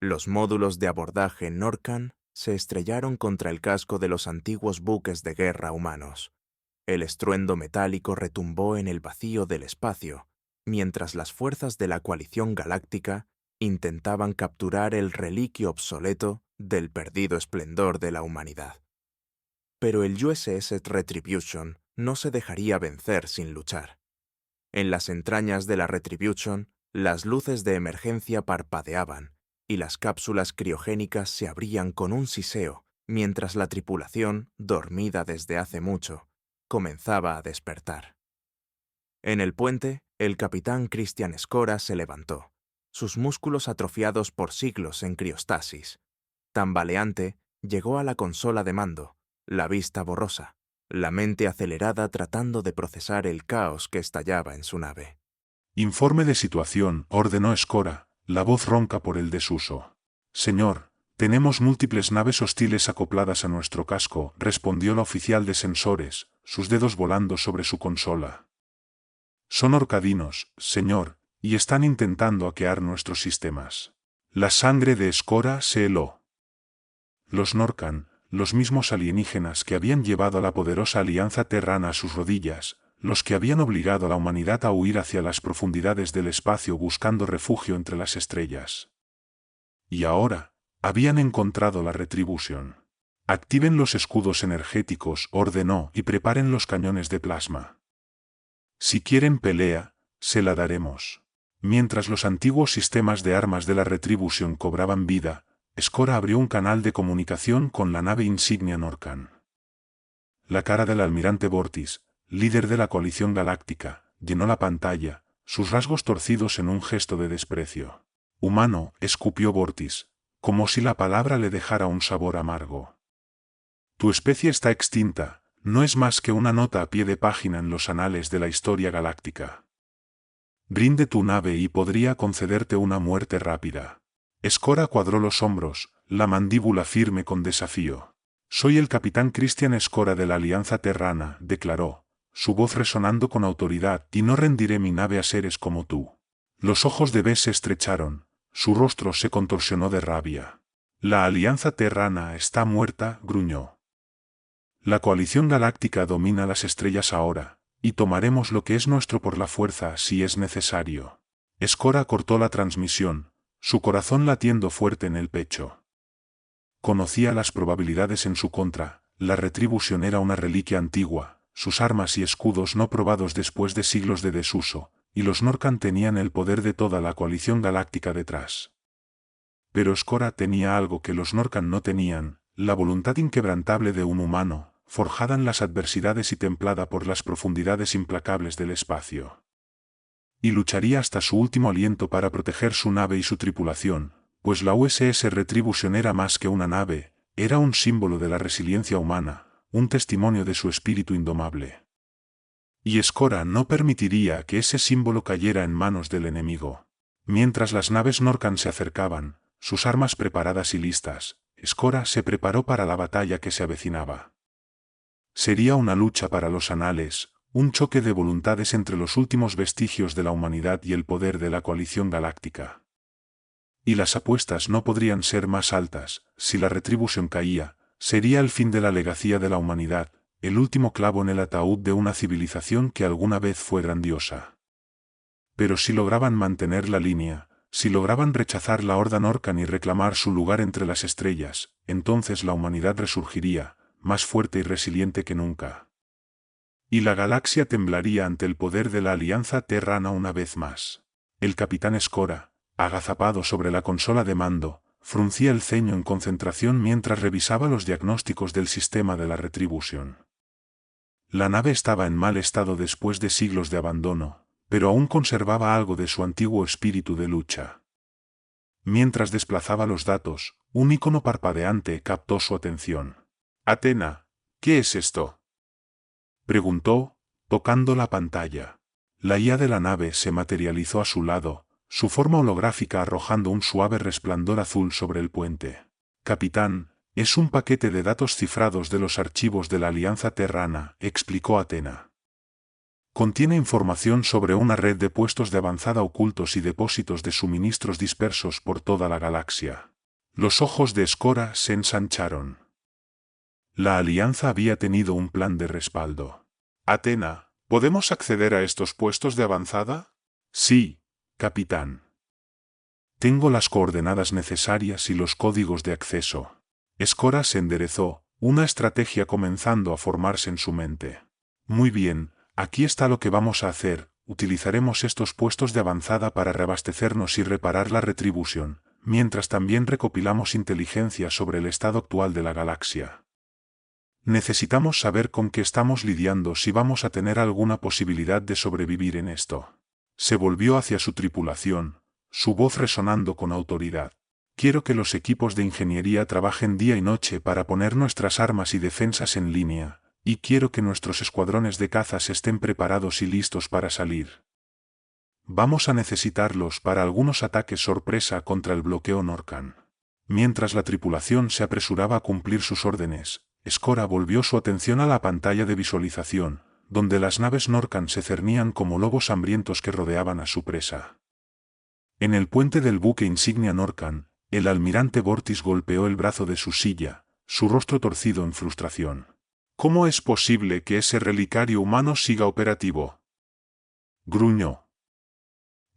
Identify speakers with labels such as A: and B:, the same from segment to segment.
A: Los módulos de abordaje Norcan se estrellaron contra el casco de los antiguos buques de guerra humanos. El estruendo metálico retumbó en el vacío del espacio, mientras las fuerzas de la coalición galáctica intentaban capturar el reliquio obsoleto del perdido esplendor de la humanidad. Pero el USS Retribution no se dejaría vencer sin luchar. En las entrañas de la Retribution, las luces de emergencia parpadeaban y las cápsulas criogénicas se abrían con un siseo, mientras la tripulación, dormida desde hace mucho, comenzaba a despertar. En el puente, el capitán Christian Skora se levantó, sus músculos atrofiados por siglos en criostasis. Tambaleante, llegó a la consola de mando, la vista borrosa, la mente acelerada tratando de procesar el caos que estallaba en su nave.
B: Informe de situación, ordenó Skora, la voz ronca por el desuso. Señor, tenemos múltiples naves hostiles acopladas a nuestro casco, respondió la oficial de sensores, sus dedos volando sobre su consola. Son orcadinos, señor, y están intentando hackear nuestros sistemas. La sangre de Skora se heló. Los Norcan, los mismos alienígenas que habían llevado a la poderosa alianza terrana a sus rodillas, los que habían obligado a la humanidad a huir hacia las profundidades del espacio buscando refugio entre las estrellas. Y ahora, habían encontrado la retribución. Activen los escudos energéticos, ordenó, y preparen los cañones de plasma. Si quieren pelea, se la daremos. Mientras los antiguos sistemas de armas de la retribución cobraban vida, Skora abrió un canal de comunicación con la nave insignia Norcan. La cara del almirante Vortis, líder de la coalición galáctica, llenó la pantalla, sus rasgos torcidos en un gesto de desprecio. Humano, escupió Vortis, como si la palabra le dejara un sabor amargo. Tu especie está extinta, no es más que una nota a pie de página en los anales de la historia galáctica. Rinde tu nave y podría concederte una muerte rápida. Skora cuadró los hombros, la mandíbula firme con desafío. Soy el capitán Christian Skora de la Alianza Terrana, declaró, su voz resonando con autoridad, y no rendiré mi nave a seres como tú. Los ojos de Bess se estrecharon, su rostro se contorsionó de rabia. La Alianza Terrana está muerta, gruñó. La coalición galáctica domina las estrellas ahora, y tomaremos lo que es nuestro por la fuerza si es necesario. Skora cortó la transmisión, su corazón latiendo fuerte en el pecho. Conocía las probabilidades en su contra, la retribución era una reliquia antigua, sus armas y escudos no probados después de siglos de desuso, y los Norcan tenían el poder de toda la coalición galáctica detrás. Pero Skora tenía algo que los Norcan no tenían, la voluntad inquebrantable de un humano, forjada en las adversidades y templada por las profundidades implacables del espacio. Y lucharía hasta su último aliento para proteger su nave y su tripulación, pues la USS Retribution era más que una nave, era un símbolo de la resiliencia humana, un testimonio de su espíritu indomable. Y Skora no permitiría que ese símbolo cayera en manos del enemigo. Mientras las naves Norcan se acercaban, sus armas preparadas y listas, Skora se preparó para la batalla que se avecinaba. Sería una lucha para los anales, un choque de voluntades entre los últimos vestigios de la humanidad y el poder de la coalición galáctica. Y las apuestas no podrían ser más altas, si la retribución caía, sería el fin de la legacía de la humanidad, el último clavo en el ataúd de una civilización que alguna vez fue grandiosa. Pero si lograban mantener la línea, si lograban rechazar la horda Norcan y reclamar su lugar entre las estrellas, entonces la humanidad resurgiría, más fuerte y resiliente que nunca. Y la galaxia temblaría ante el poder de la Alianza Terrana una vez más. El capitán Skora, agazapado sobre la consola de mando, fruncía el ceño en concentración mientras revisaba los diagnósticos del sistema de la retribución. La nave estaba en mal estado después de siglos de abandono, pero aún conservaba algo de su antiguo espíritu de lucha. Mientras desplazaba los datos, un icono parpadeante captó su atención. «Atena, ¿qué es esto?», preguntó, tocando la pantalla. La IA de la nave se materializó a su lado, su forma holográfica arrojando un suave resplandor azul sobre el puente. «Capitán, es un paquete de datos cifrados de los archivos de la Alianza Terrana», explicó Atena. «Contiene información sobre una red de puestos de avanzada ocultos y depósitos de suministros dispersos por toda la galaxia. Los ojos de Skora se ensancharon. La alianza había tenido un plan de respaldo. Atena, ¿podemos acceder a estos puestos de avanzada? Sí, capitán. Tengo las coordenadas necesarias y los códigos de acceso. Skora se enderezó, una estrategia comenzando a formarse en su mente. Muy bien, aquí está lo que vamos a hacer. Utilizaremos estos puestos de avanzada para reabastecernos y reparar la retribución, mientras también recopilamos inteligencia sobre el estado actual de la galaxia. Necesitamos saber con qué estamos lidiando si vamos a tener alguna posibilidad de sobrevivir en esto. Se volvió hacia su tripulación, su voz resonando con autoridad. Quiero que los equipos de ingeniería trabajen día y noche para poner nuestras armas y defensas en línea, y quiero que nuestros escuadrones de cazas estén preparados y listos para salir. Vamos a necesitarlos para algunos ataques sorpresa contra el bloqueo Norcan. Mientras la tripulación se apresuraba a cumplir sus órdenes, Skora volvió su atención a la pantalla de visualización, donde las naves Norcan se cernían como lobos hambrientos que rodeaban a su presa. En el puente del buque insignia Norcan, el almirante Vortis golpeó el brazo de su silla, su rostro torcido en frustración. ¿Cómo es posible que ese relicario humano siga operativo? Gruñó.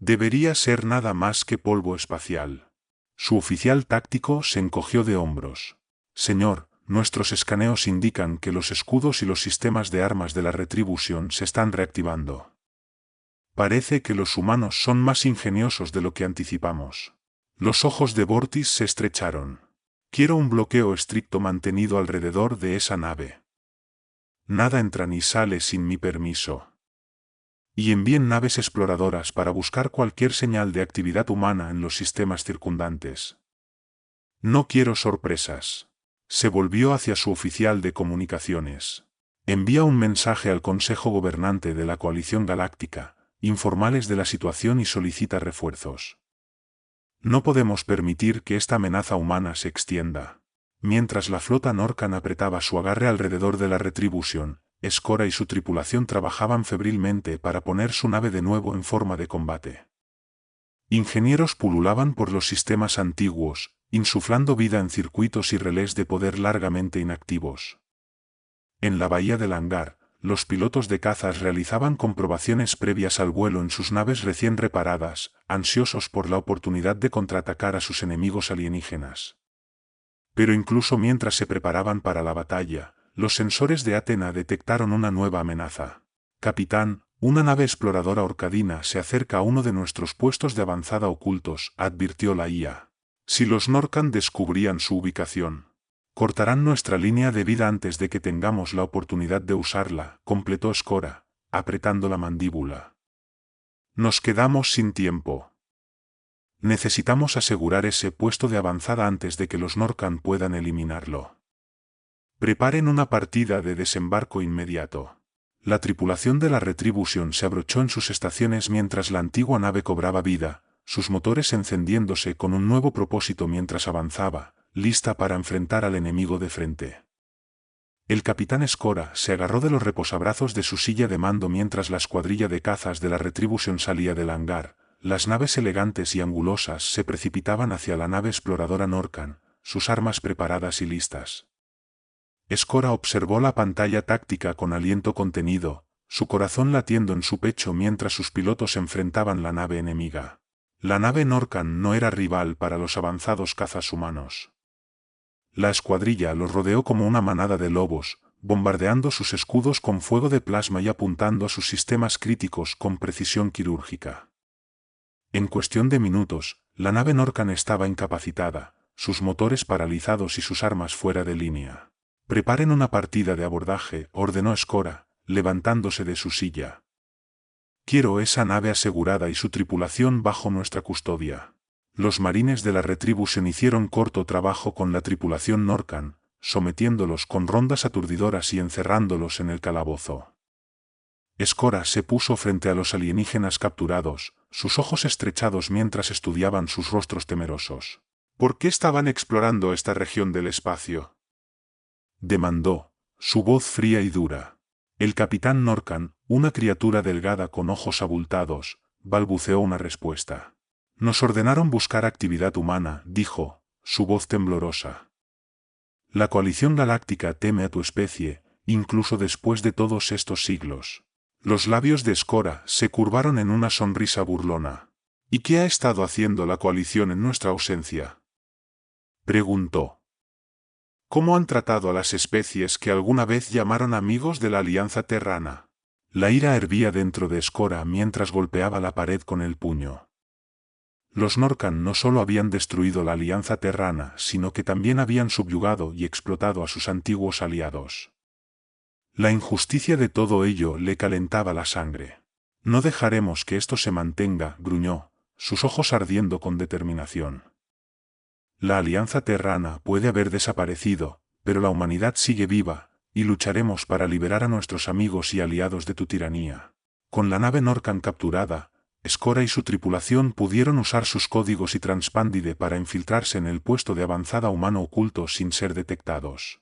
B: Debería ser nada más que polvo espacial. Su oficial táctico se encogió de hombros. Señor, nuestros escaneos indican que los escudos y los sistemas de armas de la retribución se están reactivando. Parece que los humanos son más ingeniosos de lo que anticipamos. Los ojos de Vortis se estrecharon. Quiero un bloqueo estricto mantenido alrededor de esa nave. Nada entra ni sale sin mi permiso. Y envíen naves exploradoras para buscar cualquier señal de actividad humana en los sistemas circundantes. No quiero sorpresas. Se volvió hacia su oficial de comunicaciones. Envía un mensaje al Consejo Gobernante de la Coalición Galáctica, informales de la situación y solicita refuerzos. No podemos permitir que esta amenaza humana se extienda. Mientras la flota Norcan apretaba su agarre alrededor de la retribución, Skora y su tripulación trabajaban febrilmente para poner su nave de nuevo en forma de combate. Ingenieros pululaban por los sistemas antiguos, insuflando vida en circuitos y relés de poder largamente inactivos. En la bahía del hangar, los pilotos de cazas realizaban comprobaciones previas al vuelo en sus naves recién reparadas, ansiosos por la oportunidad de contraatacar a sus enemigos alienígenas. Pero incluso mientras se preparaban para la batalla, los sensores de Atena detectaron una nueva amenaza. Capitán, una nave exploradora orcadina se acerca a uno de nuestros puestos de avanzada ocultos, advirtió la IA. Si los Norcan descubrían su ubicación, cortarán nuestra línea de vida antes de que tengamos la oportunidad de usarla, completó Skora, apretando la mandíbula. Nos quedamos sin tiempo. Necesitamos asegurar ese puesto de avanzada antes de que los Norcan puedan eliminarlo. Preparen una partida de desembarco inmediato. La tripulación de la Retribution se abrochó en sus estaciones mientras la antigua nave cobraba vida, sus motores encendiéndose con un nuevo propósito mientras avanzaba, lista para enfrentar al enemigo de frente. El capitán Skora se agarró de los reposabrazos de su silla de mando mientras la escuadrilla de cazas de la Retribution salía del hangar. Las naves elegantes y angulosas se precipitaban hacia la nave exploradora Norcan, sus armas preparadas y listas. Skora observó la pantalla táctica con aliento contenido, su corazón latiendo en su pecho mientras sus pilotos enfrentaban la nave enemiga. La nave Norcan no era rival para los avanzados cazas humanos. La escuadrilla los rodeó como una manada de lobos, bombardeando sus escudos con fuego de plasma y apuntando a sus sistemas críticos con precisión quirúrgica. En cuestión de minutos, la nave Norcan estaba incapacitada, sus motores paralizados y sus armas fuera de línea. Preparen una partida de abordaje, ordenó Skora, levantándose de su silla. Quiero esa nave asegurada y su tripulación bajo nuestra custodia. Los marines de la Retribution hicieron corto trabajo con la tripulación Norcan, sometiéndolos con rondas aturdidoras y encerrándolos en el calabozo. Skora se puso frente a los alienígenas capturados, sus ojos estrechados mientras estudiaban sus rostros temerosos. ¿Por qué estaban explorando esta región del espacio?, demandó, su voz fría y dura. El capitán Norcan, una criatura delgada con ojos abultados, balbuceó una respuesta. Nos ordenaron buscar actividad humana, dijo, su voz temblorosa. La coalición galáctica teme a tu especie, incluso después de todos estos siglos. Los labios de Skora se curvaron en una sonrisa burlona. ¿Y qué ha estado haciendo la coalición en nuestra ausencia?, preguntó. ¿Cómo han tratado a las especies que alguna vez llamaron amigos de la Alianza Terrana? La ira hervía dentro de Skora mientras golpeaba la pared con el puño. Los Norcan no solo habían destruido la Alianza Terrana, sino que también habían subyugado y explotado a sus antiguos aliados. La injusticia de todo ello le calentaba la sangre. No dejaremos que esto se mantenga, gruñó, sus ojos ardiendo con determinación. La Alianza Terrana puede haber desaparecido, pero la humanidad sigue viva, y lucharemos para liberar a nuestros amigos y aliados de tu tiranía. Con la nave Norcan capturada, Skora y su tripulación pudieron usar sus códigos y transpándide para infiltrarse en el puesto de avanzada humano oculto sin ser detectados.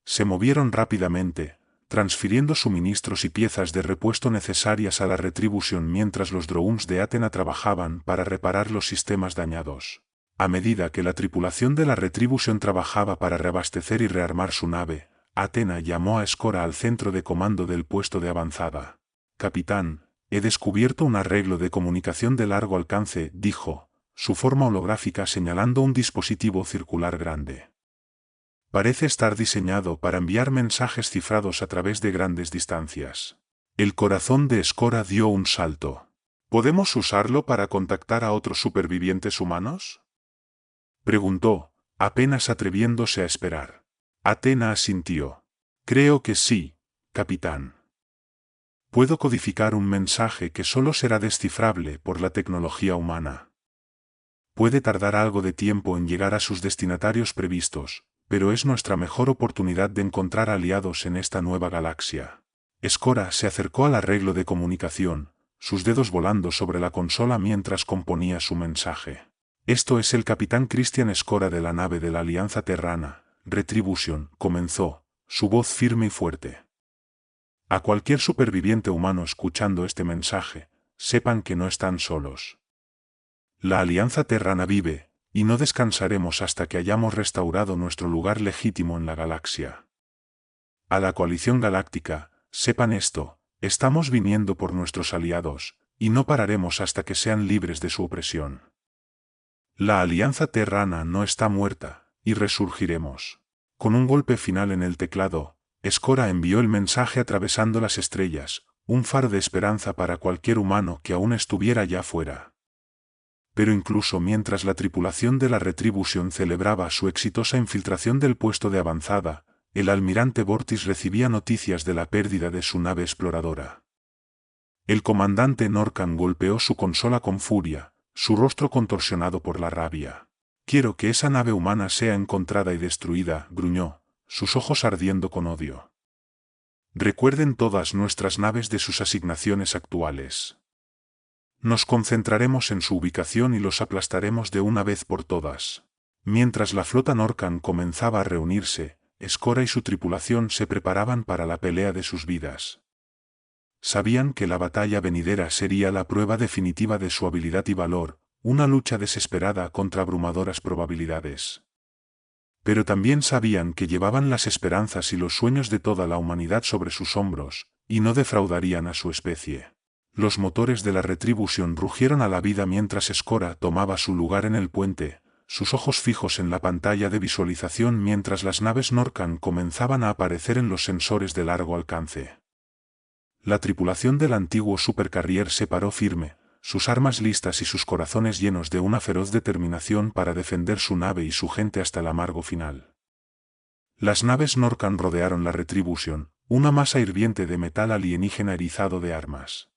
B: Se movieron rápidamente, transfiriendo suministros y piezas de repuesto necesarias a la Retribution mientras los drones de Athena trabajaban para reparar los sistemas dañados. A medida que la tripulación de la Retribution trabajaba para reabastecer y rearmar su nave, Athena llamó a Skora al centro de comando del puesto de avanzada. «Capitán, he descubierto un arreglo de comunicación de largo alcance», dijo, su forma holográfica señalando un dispositivo circular grande. Parece estar diseñado para enviar mensajes cifrados a través de grandes distancias. El corazón de Skora dio un salto. ¿Podemos usarlo para contactar a otros supervivientes humanos?, preguntó, apenas atreviéndose a esperar. Athena asintió. «Creo que sí, capitán. Puedo codificar un mensaje que solo será descifrable por la tecnología humana. Puede tardar algo de tiempo en llegar a sus destinatarios previstos, pero es nuestra mejor oportunidad de encontrar aliados en esta nueva galaxia». Skora se acercó al arreglo de comunicación, sus dedos volando sobre la consola mientras componía su mensaje. «Esto es el capitán Christian Skora de la nave de la Alianza Terrana, Retribution», comenzó, su voz firme y fuerte. «A cualquier superviviente humano escuchando este mensaje, sepan que no están solos. La Alianza Terrana vive, y no descansaremos hasta que hayamos restaurado nuestro lugar legítimo en la galaxia. A la coalición galáctica, sepan esto, estamos viniendo por nuestros aliados, y no pararemos hasta que sean libres de su opresión. La Alianza Terrana no está muerta, y resurgiremos». Con un golpe final en el teclado, Skora envió el mensaje atravesando las estrellas, un faro de esperanza para cualquier humano que aún estuviera allá afuera. Pero incluso mientras la tripulación de la Retribution celebraba su exitosa infiltración del puesto de avanzada, el almirante Vortis recibía noticias de la pérdida de su nave exploradora. El comandante Norcan golpeó su consola con furia, su rostro contorsionado por la rabia. «Quiero que esa nave humana sea encontrada y destruida», gruñó, sus ojos ardiendo con odio. «Recuerden todas nuestras naves de sus asignaciones actuales. Nos concentraremos en su ubicación y los aplastaremos de una vez por todas». Mientras la flota Norcan comenzaba a reunirse, Skora y su tripulación se preparaban para la pelea de sus vidas. Sabían que la batalla venidera sería la prueba definitiva de su habilidad y valor, una lucha desesperada contra abrumadoras probabilidades. Pero también sabían que llevaban las esperanzas y los sueños de toda la humanidad sobre sus hombros, y no defraudarían a su especie. Los motores de la Retribution rugieron a la vida mientras Skora tomaba su lugar en el puente, sus ojos fijos en la pantalla de visualización mientras las naves Norcan comenzaban a aparecer en los sensores de largo alcance. La tripulación del antiguo supercarrier se paró firme, sus armas listas y sus corazones llenos de una feroz determinación para defender su nave y su gente hasta el amargo final. Las naves Norcan rodearon la Retribution, una masa hirviente de metal alienígena erizado de armas.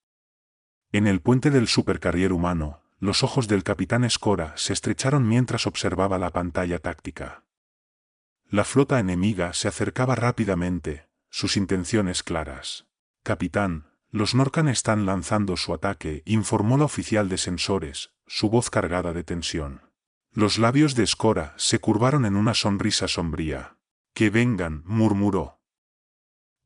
B: En el puente del supercarrier humano, los ojos del capitán Skora se estrecharon mientras observaba la pantalla táctica. La flota enemiga se acercaba rápidamente, sus intenciones claras. «Capitán, los Norcan están lanzando su ataque», informó la oficial de sensores, su voz cargada de tensión. Los labios de Skora se curvaron en una sonrisa sombría. «Que vengan», murmuró.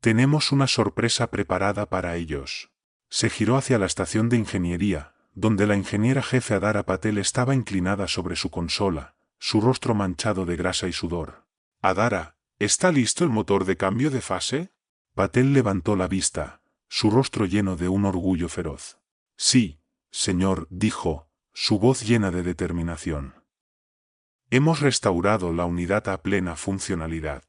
B: «Tenemos una sorpresa preparada para ellos». Se giró hacia la estación de ingeniería, donde la ingeniera jefe Adara Patel estaba inclinada sobre su consola, su rostro manchado de grasa y sudor. Adara, ¿está listo el motor de cambio de fase? Patel levantó la vista, su rostro lleno de un orgullo feroz. Sí, señor, dijo, su voz llena de determinación. Hemos restaurado la unidad a plena funcionalidad.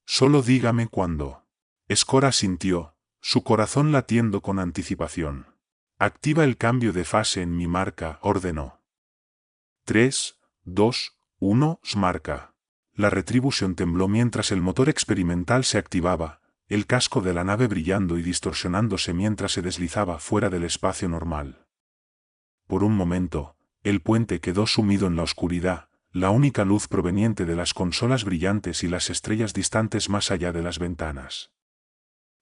B: Solo dígame cuándo. Escora sintió, su corazón latiendo con anticipación. Activa el cambio de fase en mi marca, ordenó. 3, 2, 1, marca. La Retribution tembló mientras el motor experimental se activaba, el casco de la nave brillando y distorsionándose mientras se deslizaba fuera del espacio normal. Por un momento, el puente quedó sumido en la oscuridad, la única luz proveniente de las consolas brillantes y las estrellas distantes más allá de las ventanas.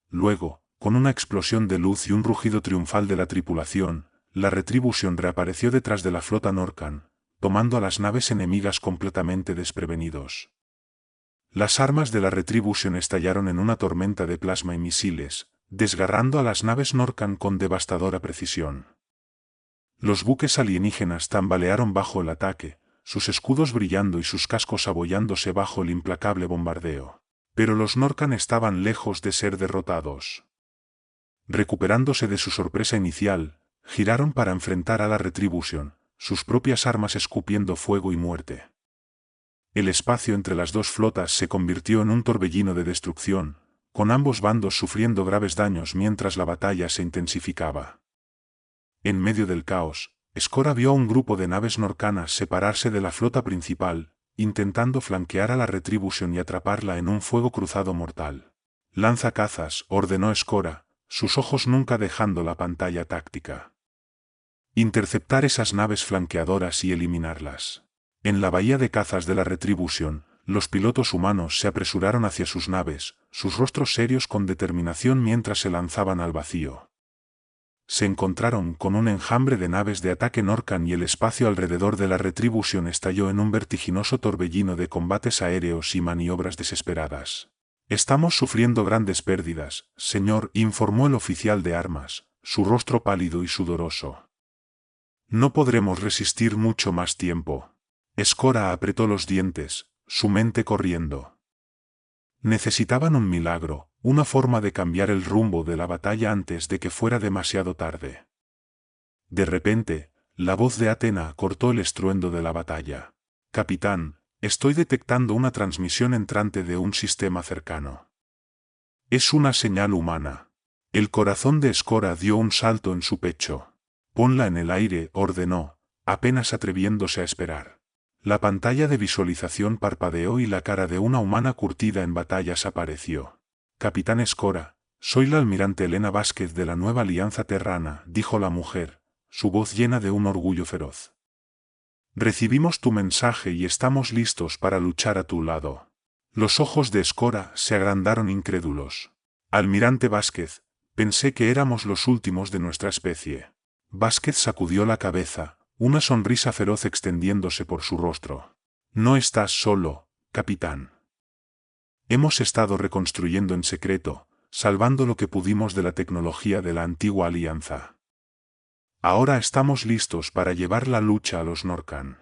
B: Luego, con una explosión de luz y un rugido triunfal de la tripulación, la Retribution reapareció detrás de la flota Norcan, tomando a las naves enemigas completamente desprevenidos. Las armas de la Retribution estallaron en una tormenta de plasma y misiles, desgarrando a las naves Norcan con devastadora precisión. Los buques alienígenas tambalearon bajo el ataque, sus escudos brillando y sus cascos abollándose bajo el implacable bombardeo. Pero los Norcan estaban lejos de ser derrotados. Recuperándose de su sorpresa inicial, giraron para enfrentar a la Retribution, sus propias armas escupiendo fuego y muerte. El espacio entre las dos flotas se convirtió en un torbellino de destrucción, con ambos bandos sufriendo graves daños mientras la batalla se intensificaba. En medio del caos, Escora vio a un grupo de naves norcanas separarse de la flota principal, intentando flanquear a la Retribution y atraparla en un fuego cruzado mortal. «Lanza cazas», ordenó Escora, sus ojos nunca dejando la pantalla táctica. Interceptar esas naves flanqueadoras y eliminarlas. En la bahía de cazas de la Retribution, los pilotos humanos se apresuraron hacia sus naves, sus rostros serios con determinación mientras se lanzaban al vacío. Se encontraron con un enjambre de naves de ataque Norcan y el espacio alrededor de la Retribution estalló en un vertiginoso torbellino de combates aéreos y maniobras desesperadas. «Estamos sufriendo grandes pérdidas, señor», informó el oficial de armas, su rostro pálido y sudoroso. «No podremos resistir mucho más tiempo». Escora apretó los dientes, su mente corriendo. Necesitaban un milagro, una forma de cambiar el rumbo de la batalla antes de que fuera demasiado tarde. De repente, la voz de Athena cortó el estruendo de la batalla. «Capitán, estoy detectando una transmisión entrante de un sistema cercano. Es una señal humana». El corazón de Escora dio un salto en su pecho. «Ponla en el aire», ordenó, apenas atreviéndose a esperar. La pantalla de visualización parpadeó y la cara de una humana curtida en batallas apareció. «Capitán Escora, soy la almirante Elena Vázquez de la Nueva Alianza Terrana», dijo la mujer, su voz llena de un orgullo feroz. «Recibimos tu mensaje y estamos listos para luchar a tu lado». Los ojos de Escora se agrandaron incrédulos. «Almirante Vázquez, pensé que éramos los últimos de nuestra especie». Vázquez sacudió la cabeza, una sonrisa feroz extendiéndose por su rostro. «No estás solo, capitán. Hemos estado reconstruyendo en secreto, salvando lo que pudimos de la tecnología de la antigua alianza. Ahora estamos listos para llevar la lucha a los Norcan».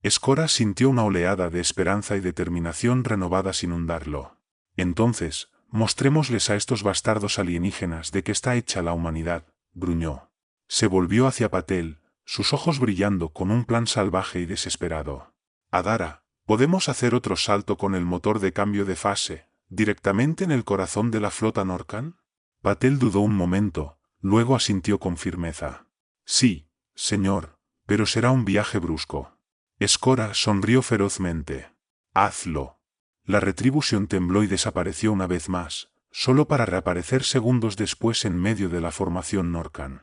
B: Escora sintió una oleada de esperanza y determinación renovadas inundarlo. «Entonces, mostrémosles a estos bastardos alienígenas de qué está hecha la humanidad», gruñó. Se volvió hacia Patel, sus ojos brillando con un plan salvaje y desesperado. «Adara, ¿podemos hacer otro salto con el motor de cambio de fase, directamente en el corazón de la flota Norcan?» Patel dudó un momento, luego asintió con firmeza. «Sí, señor, pero será un viaje brusco». Escora sonrió ferozmente. «Hazlo». La Retribution tembló y desapareció una vez más, solo para reaparecer segundos después en medio de la formación Norcan.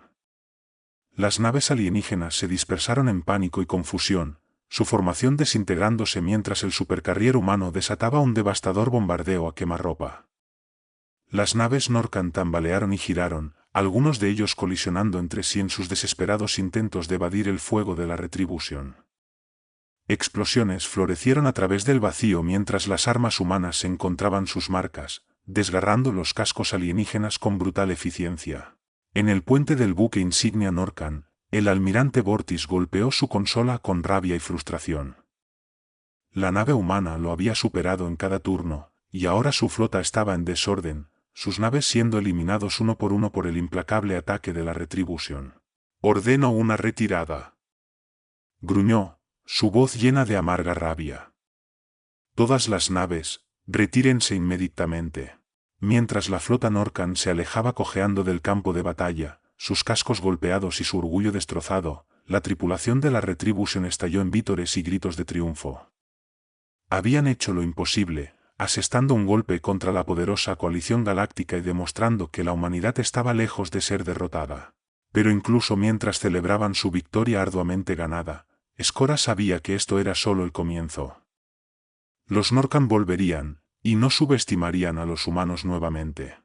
B: Las naves alienígenas se dispersaron en pánico y confusión, su formación desintegrándose mientras el supercarrier humano desataba un devastador bombardeo a quemarropa. Las naves Norcan tambalearon y giraron, algunos de ellos colisionando entre sí en sus desesperados intentos de evadir el fuego de la Retribution. Explosiones florecieron a través del vacío mientras las armas humanas se encontraban sus marcas, desgarrando los cascos alienígenas con brutal eficiencia. En el puente del buque insignia Norcan, el almirante Vortis golpeó su consola con rabia y frustración. La nave humana lo había superado en cada turno, y ahora su flota estaba en desorden, sus naves siendo eliminados uno por el implacable ataque de la Retribution. «Ordeno una retirada», gruñó, su voz llena de amarga rabia. «Todas las naves, retírense inmediatamente». Mientras la flota Norcan se alejaba cojeando del campo de batalla, sus cascos golpeados y su orgullo destrozado, la tripulación de la Retribution estalló en vítores y gritos de triunfo. Habían hecho lo imposible, asestando un golpe contra la poderosa coalición galáctica y demostrando que la humanidad estaba lejos de ser derrotada. Pero incluso mientras celebraban su victoria arduamente ganada, Skora sabía que esto era solo el comienzo. Los Norcan volverían, y no subestimarían a los humanos nuevamente.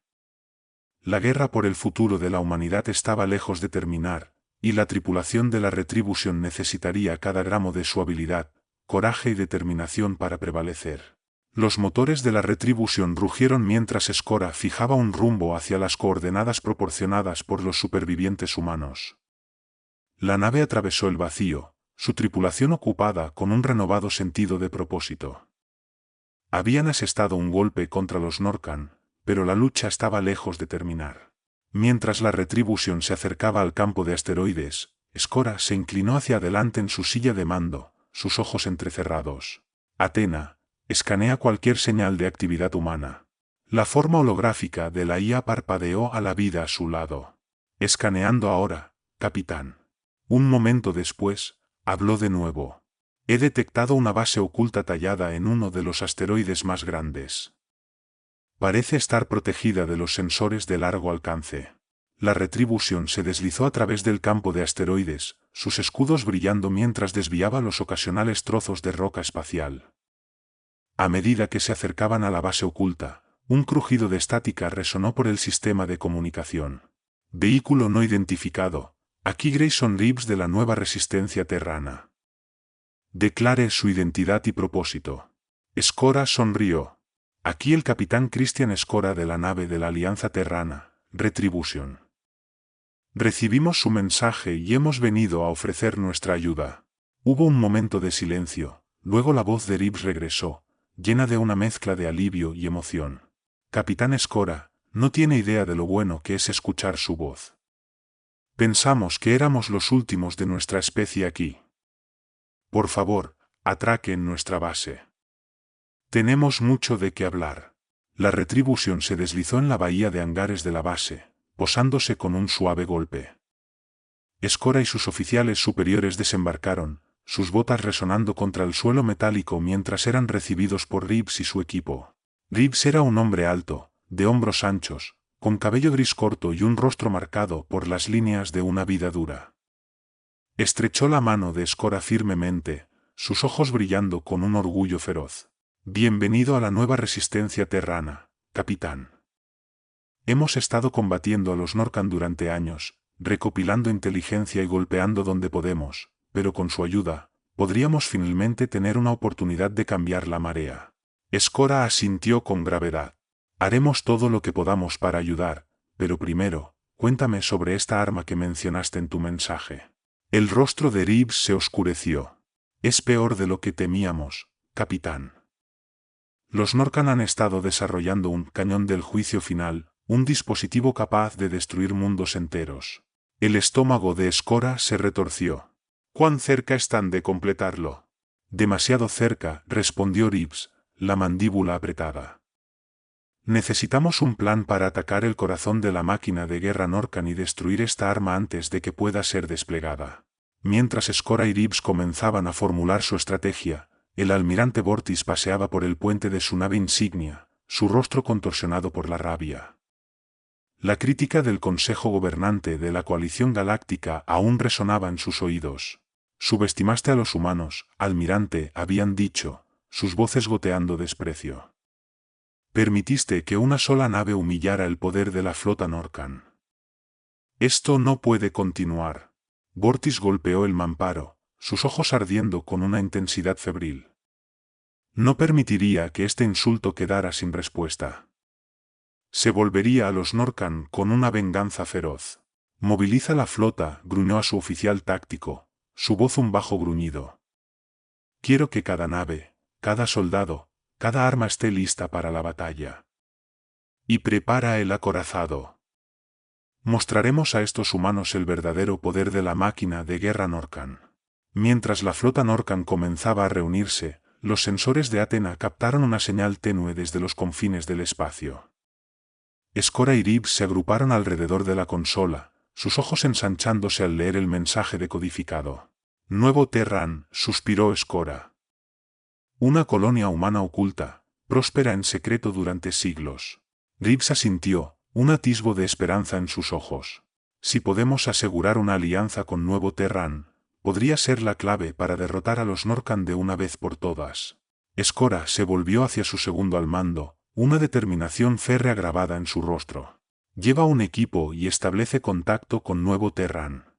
B: La guerra por el futuro de la humanidad estaba lejos de terminar, y la tripulación de la Retribution necesitaría cada gramo de su habilidad, coraje y determinación para prevalecer. Los motores de la Retribution rugieron mientras Skora fijaba un rumbo hacia las coordenadas proporcionadas por los supervivientes humanos. La nave atravesó el vacío, su tripulación ocupada con un renovado sentido de propósito. Habían asestado un golpe contra los Norcan, pero la lucha estaba lejos de terminar. Mientras la Retribution se acercaba al campo de asteroides, Skora se inclinó hacia adelante en su silla de mando, sus ojos entrecerrados. «Athena, escanea cualquier señal de actividad humana». La forma holográfica de la IA parpadeó a la vida a su lado. «Escaneando ahora, capitán». Un momento después, habló de nuevo. «He detectado una base oculta tallada en uno de los asteroides más grandes. Parece estar protegida de los sensores de largo alcance». La Retribution se deslizó a través del campo de asteroides, sus escudos brillando mientras desviaba los ocasionales trozos de roca espacial. A medida que se acercaban a la base oculta, un crujido de estática resonó por el sistema de comunicación. «Vehículo no identificado. Aquí Grayson Reeves de la nueva resistencia terrana. Declare su identidad y propósito». Skora sonrió. «Aquí el capitán Christian Skora de la nave de la Alianza Terrana, Retribution. Recibimos su mensaje y hemos venido a ofrecer nuestra ayuda». Hubo un momento de silencio, luego la voz de Reeves regresó, llena de una mezcla de alivio y emoción. «Capitán Skora, no tiene idea de lo bueno que es escuchar su voz. Pensamos que éramos los últimos de nuestra especie aquí. Por favor, atraque en nuestra base. Tenemos mucho de qué hablar». La Retribution se deslizó en la bahía de hangares de la base, posándose con un suave golpe. Skora y sus oficiales superiores desembarcaron, sus botas resonando contra el suelo metálico mientras eran recibidos por Reeves y su equipo. Reeves era un hombre alto, de hombros anchos, con cabello gris corto y un rostro marcado por las líneas de una vida dura. Estrechó la mano de Skora firmemente, sus ojos brillando con un orgullo feroz. «Bienvenido a la nueva resistencia terrana, capitán. Hemos estado combatiendo a los Norcan durante años, recopilando inteligencia y golpeando donde podemos, pero con su ayuda, podríamos finalmente tener una oportunidad de cambiar la marea». Skora asintió con gravedad. «Haremos todo lo que podamos para ayudar, pero primero, cuéntame sobre esta arma que mencionaste en tu mensaje». El rostro de Reeves se oscureció. «Es peor de lo que temíamos, capitán. Los Norcan han estado desarrollando un cañón del juicio final, un dispositivo capaz de destruir mundos enteros». El estómago de Skora se retorció. «¿Cuán cerca están de completarlo?» «Demasiado cerca», respondió Reeves, la mandíbula apretada. «Necesitamos un plan para atacar el corazón de la máquina de guerra Norcan y destruir esta arma antes de que pueda ser desplegada». Mientras Skora y Reeves comenzaban a formular su estrategia, el almirante Vortis paseaba por el puente de su nave insignia, su rostro contorsionado por la rabia. La crítica del Consejo Gobernante de la Coalición Galáctica aún resonaba en sus oídos. «Subestimaste a los humanos, almirante», habían dicho, sus voces goteando desprecio. «Permitiste que una sola nave humillara el poder de la flota Norcan. Esto no puede continuar». Vortis golpeó el mamparo, sus ojos ardiendo con una intensidad febril. «No permitiría que este insulto quedara sin respuesta. Se volvería a los Norcan con una venganza feroz». «Moviliza la flota», gruñó a su oficial táctico, su voz un bajo gruñido. «Quiero que cada nave, cada soldado, cada arma esté lista para la batalla. Y prepara el acorazado. Mostraremos a estos humanos el verdadero poder de la máquina de guerra Norcan. Mientras la flota Norcan comenzaba a reunirse, los sensores de Athena captaron una señal tenue desde los confines del espacio. Skora y Reeves se agruparon alrededor de la consola, sus ojos ensanchándose al leer el mensaje decodificado. Nuevo Terran, suspiró Skora. Una colonia humana oculta, próspera en secreto durante siglos. Reeves asintió, un atisbo de esperanza en sus ojos. Si podemos asegurar una alianza con Nuevo Terran, podría ser la clave para derrotar a los Norcan de una vez por todas. Skora se volvió hacia su segundo al mando, una determinación férrea grabada en su rostro. Lleva un equipo y establece contacto con Nuevo Terran.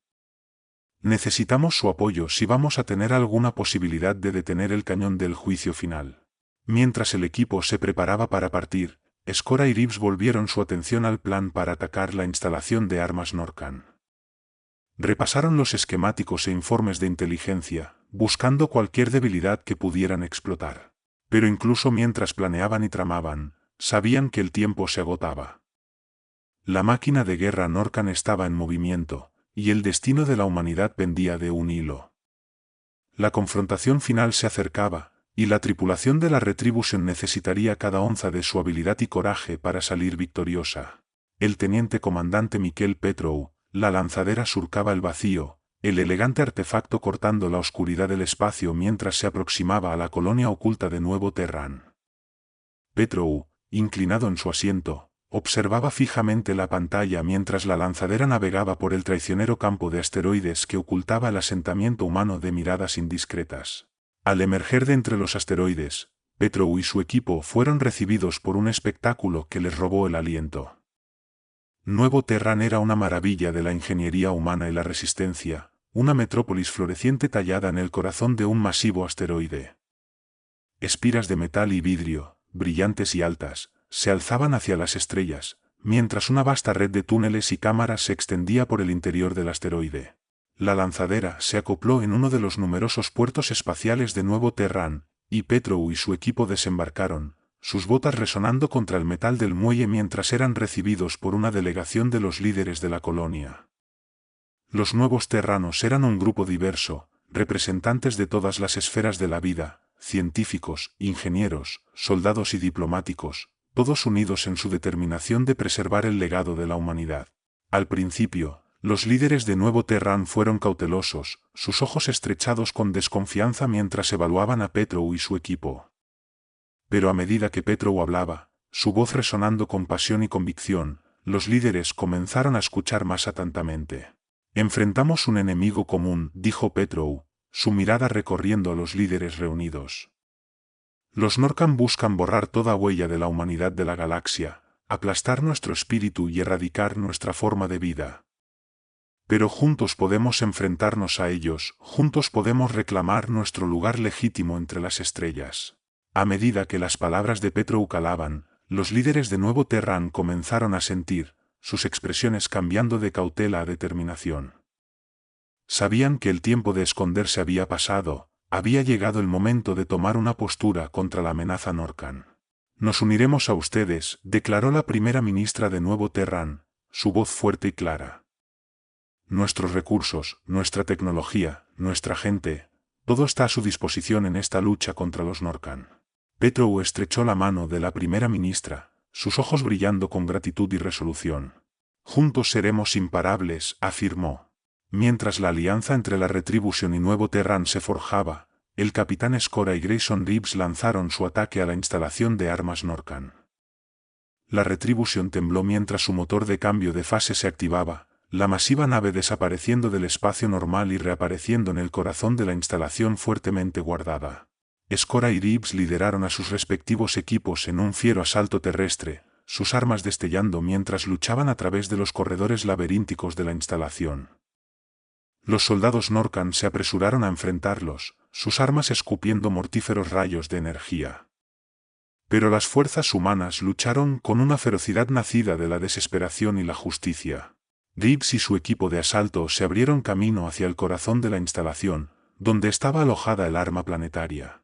B: Necesitamos su apoyo si vamos a tener alguna posibilidad de detener el cañón del juicio final. Mientras el equipo se preparaba para partir, Skora y Reeves volvieron su atención al plan para atacar la instalación de armas Norcan. Repasaron los esquemáticos e informes de inteligencia, buscando cualquier debilidad que pudieran explotar. Pero incluso mientras planeaban y tramaban, sabían que el tiempo se agotaba. La máquina de guerra Norcan estaba en movimiento, y el destino de la humanidad pendía de un hilo. La confrontación final se acercaba, y la tripulación de la Retribution necesitaría cada onza de su habilidad y coraje para salir victoriosa. El teniente comandante Miquel Petrou, la lanzadera surcaba el vacío, el elegante artefacto cortando la oscuridad del espacio mientras se aproximaba a la colonia oculta de Nuevo Terran. Petrou, inclinado en su asiento, observaba fijamente la pantalla mientras la lanzadera navegaba por el traicionero campo de asteroides que ocultaba el asentamiento humano de miradas indiscretas. Al emerger de entre los asteroides, Petrou y su equipo fueron recibidos por un espectáculo que les robó el aliento. Nuevo Terran era una maravilla de la ingeniería humana y la resistencia, una metrópolis floreciente tallada en el corazón de un masivo asteroide. Espiras de metal y vidrio, brillantes y altas, se alzaban hacia las estrellas, mientras una vasta red de túneles y cámaras se extendía por el interior del asteroide. La lanzadera se acopló en uno de los numerosos puertos espaciales de Nuevo Terran, y Petrou y su equipo desembarcaron, sus botas resonando contra el metal del muelle mientras eran recibidos por una delegación de los líderes de la colonia. Los nuevos terranos eran un grupo diverso, representantes de todas las esferas de la vida, científicos, ingenieros, soldados y diplomáticos, todos unidos en su determinación de preservar el legado de la humanidad. Al principio, los líderes de Nuevo Terran fueron cautelosos, sus ojos estrechados con desconfianza mientras evaluaban a Petrou y su equipo. Pero a medida que Petrou hablaba, su voz resonando con pasión y convicción, los líderes comenzaron a escuchar más atentamente. «Enfrentamos un enemigo común», dijo Petrou, su mirada recorriendo a los líderes reunidos. Los Norcan buscan borrar toda huella de la humanidad de la galaxia, aplastar nuestro espíritu y erradicar nuestra forma de vida. Pero juntos podemos enfrentarnos a ellos, juntos podemos reclamar nuestro lugar legítimo entre las estrellas. A medida que las palabras de Petrou calaban, los líderes de Nuevo Terran comenzaron a sentir, sus expresiones cambiando de cautela a determinación. Sabían que el tiempo de esconderse había pasado, había llegado el momento de tomar una postura contra la amenaza Norcan. «Nos uniremos a ustedes», declaró la primera ministra de Nuevo Terran, su voz fuerte y clara. «Nuestros recursos, nuestra tecnología, nuestra gente, todo está a su disposición en esta lucha contra los Norcan». Petrou estrechó la mano de la primera ministra, sus ojos brillando con gratitud y resolución. «Juntos seremos imparables», afirmó. Mientras la alianza entre la Retribution y Nuevo Terran se forjaba, el capitán Skora y Grayson Reeves lanzaron su ataque a la instalación de armas Norcan. La Retribution tembló mientras su motor de cambio de fase se activaba, la masiva nave desapareciendo del espacio normal y reapareciendo en el corazón de la instalación fuertemente guardada. Skora y Reeves lideraron a sus respectivos equipos en un fiero asalto terrestre, sus armas destellando mientras luchaban a través de los corredores laberínticos de la instalación. Los soldados Norcan se apresuraron a enfrentarlos, sus armas escupiendo mortíferos rayos de energía. Pero las fuerzas humanas lucharon con una ferocidad nacida de la desesperación y la justicia. Reeves y su equipo de asalto se abrieron camino hacia el corazón de la instalación, donde estaba alojada el arma planetaria.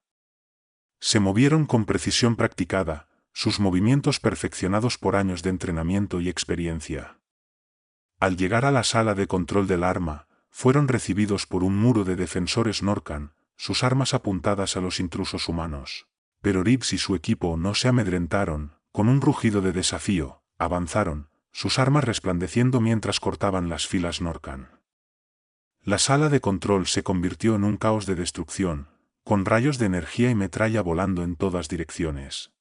B: Se movieron con precisión practicada, sus movimientos perfeccionados por años de entrenamiento y experiencia. Al llegar a la sala de control del arma, fueron recibidos por un muro de defensores Norcan, sus armas apuntadas a los intrusos humanos. Pero Reeves y su equipo no se amedrentaron, con un rugido de desafío, avanzaron, sus armas resplandeciendo mientras cortaban las filas Norcan. La sala de control se convirtió en un caos de destrucción, con rayos de energía y metralla volando en todas direcciones.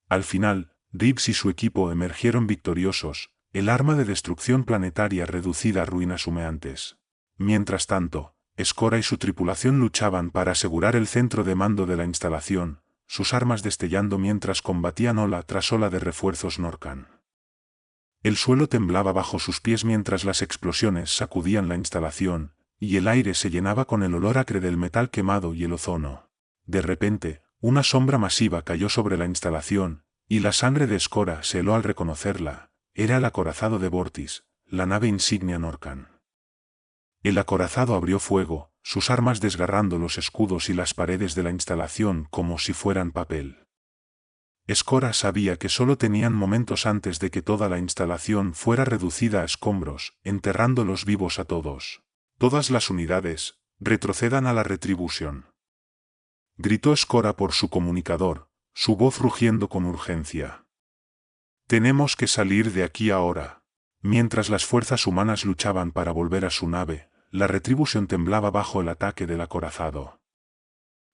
B: Al final, Reeves y su equipo emergieron victoriosos, el arma de destrucción planetaria reducida a ruinas humeantes. Mientras tanto, Skora y su tripulación luchaban para asegurar el centro de mando de la instalación, sus armas destellando mientras combatían ola tras ola de refuerzos Norcan. El suelo temblaba bajo sus pies mientras las explosiones sacudían la instalación, y el aire se llenaba con el olor acre del metal quemado y el ozono. De repente, una sombra masiva cayó sobre la instalación, y la sangre de Skora se heló al reconocerla. Era el acorazado de Vortis, la nave insignia Norcan. El acorazado abrió fuego, sus armas desgarrando los escudos y las paredes de la instalación como si fueran papel. Skora sabía que solo tenían momentos antes de que toda la instalación fuera reducida a escombros, enterrándolos vivos a todos. Todas las unidades, retrocedan a la Retribution. Gritó Skora por su comunicador, su voz rugiendo con urgencia. Tenemos que salir de aquí ahora. Mientras las fuerzas humanas luchaban para volver a su nave, la Retribution temblaba bajo el ataque del acorazado.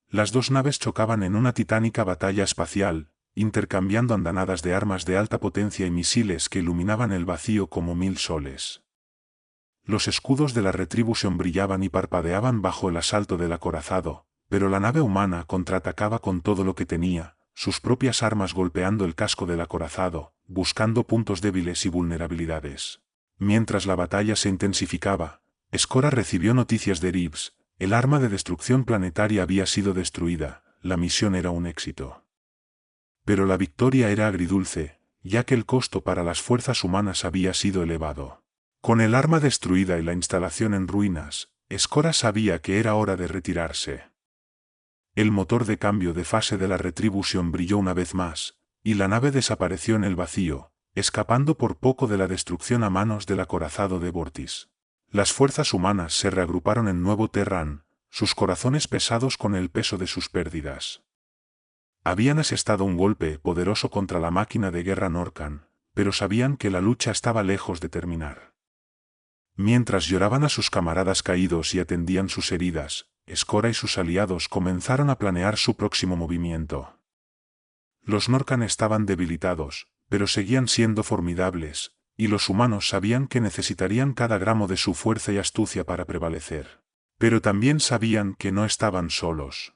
B: Las dos naves chocaban en una titánica batalla espacial, intercambiando andanadas de armas de alta potencia y misiles que iluminaban el vacío como 1000 soles. Los escudos de la Retribution brillaban y parpadeaban bajo el asalto del acorazado, pero la nave humana contraatacaba con todo lo que tenía, sus propias armas golpeando el casco del acorazado, buscando puntos débiles y vulnerabilidades. Mientras la batalla se intensificaba, Skora recibió noticias de Reeves, el arma de destrucción planetaria había sido destruida, la misión era un éxito. Pero la victoria era agridulce, ya que el costo para las fuerzas humanas había sido elevado. Con el arma destruida y la instalación en ruinas, Skora sabía que era hora de retirarse. El motor de cambio de fase de la Retribution brilló una vez más, y la nave desapareció en el vacío, escapando por poco de la destrucción a manos del acorazado de Vortis. Las fuerzas humanas se reagruparon en Nuevo Terran, sus corazones pesados con el peso de sus pérdidas. Habían asestado un golpe poderoso contra la máquina de guerra Norcan, pero sabían que la lucha estaba lejos de terminar. Mientras lloraban a sus camaradas caídos y atendían sus heridas, Skora y sus aliados comenzaron a planear su próximo movimiento. Los Norcan estaban debilitados, pero seguían siendo formidables, y los humanos sabían que necesitarían cada gramo de su fuerza y astucia para prevalecer. Pero también sabían que no estaban solos.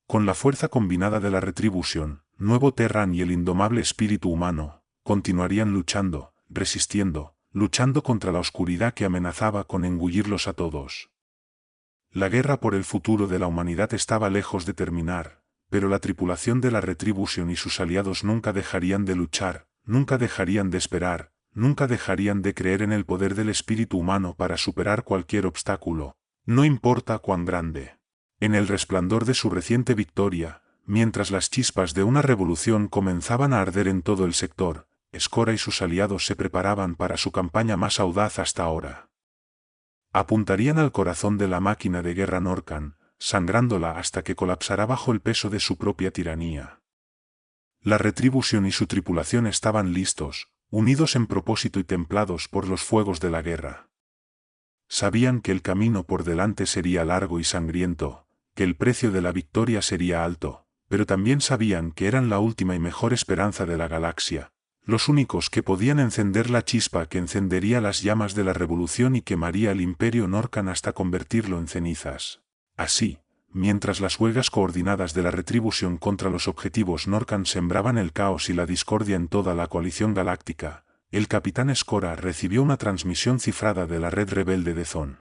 B: Con la fuerza combinada de la Retribution, Nuevo Terran y el indomable espíritu humano, continuarían luchando, resistiendo, luchando contra la oscuridad que amenazaba con engullirlos a todos. La guerra por el futuro de la humanidad estaba lejos de terminar, pero la tripulación de la Retribution y sus aliados nunca dejarían de luchar, nunca dejarían de esperar, nunca dejarían de creer en el poder del espíritu humano para superar cualquier obstáculo, no importa cuán grande. En el resplandor de su reciente victoria, mientras las chispas de una revolución comenzaban a arder en todo el sector, Skora y sus aliados se preparaban para su campaña más audaz hasta ahora. Apuntarían al corazón de la máquina de guerra Norcan, sangrándola hasta que colapsará bajo el peso de su propia tiranía. La Retribution y su tripulación estaban listos, unidos en propósito y templados por los fuegos de la guerra. Sabían que el camino por delante sería largo y sangriento, que el precio de la victoria sería alto, pero también sabían que eran la última y mejor esperanza de la galaxia, los únicos que podían encender la chispa que encendería las llamas de la revolución y quemaría el imperio Norcan hasta convertirlo en cenizas. Así, mientras las huelgas coordinadas de la Retribution contra los objetivos Norcan sembraban el caos y la discordia en toda la coalición galáctica, el capitán Skora recibió una transmisión cifrada de la red rebelde de Zon.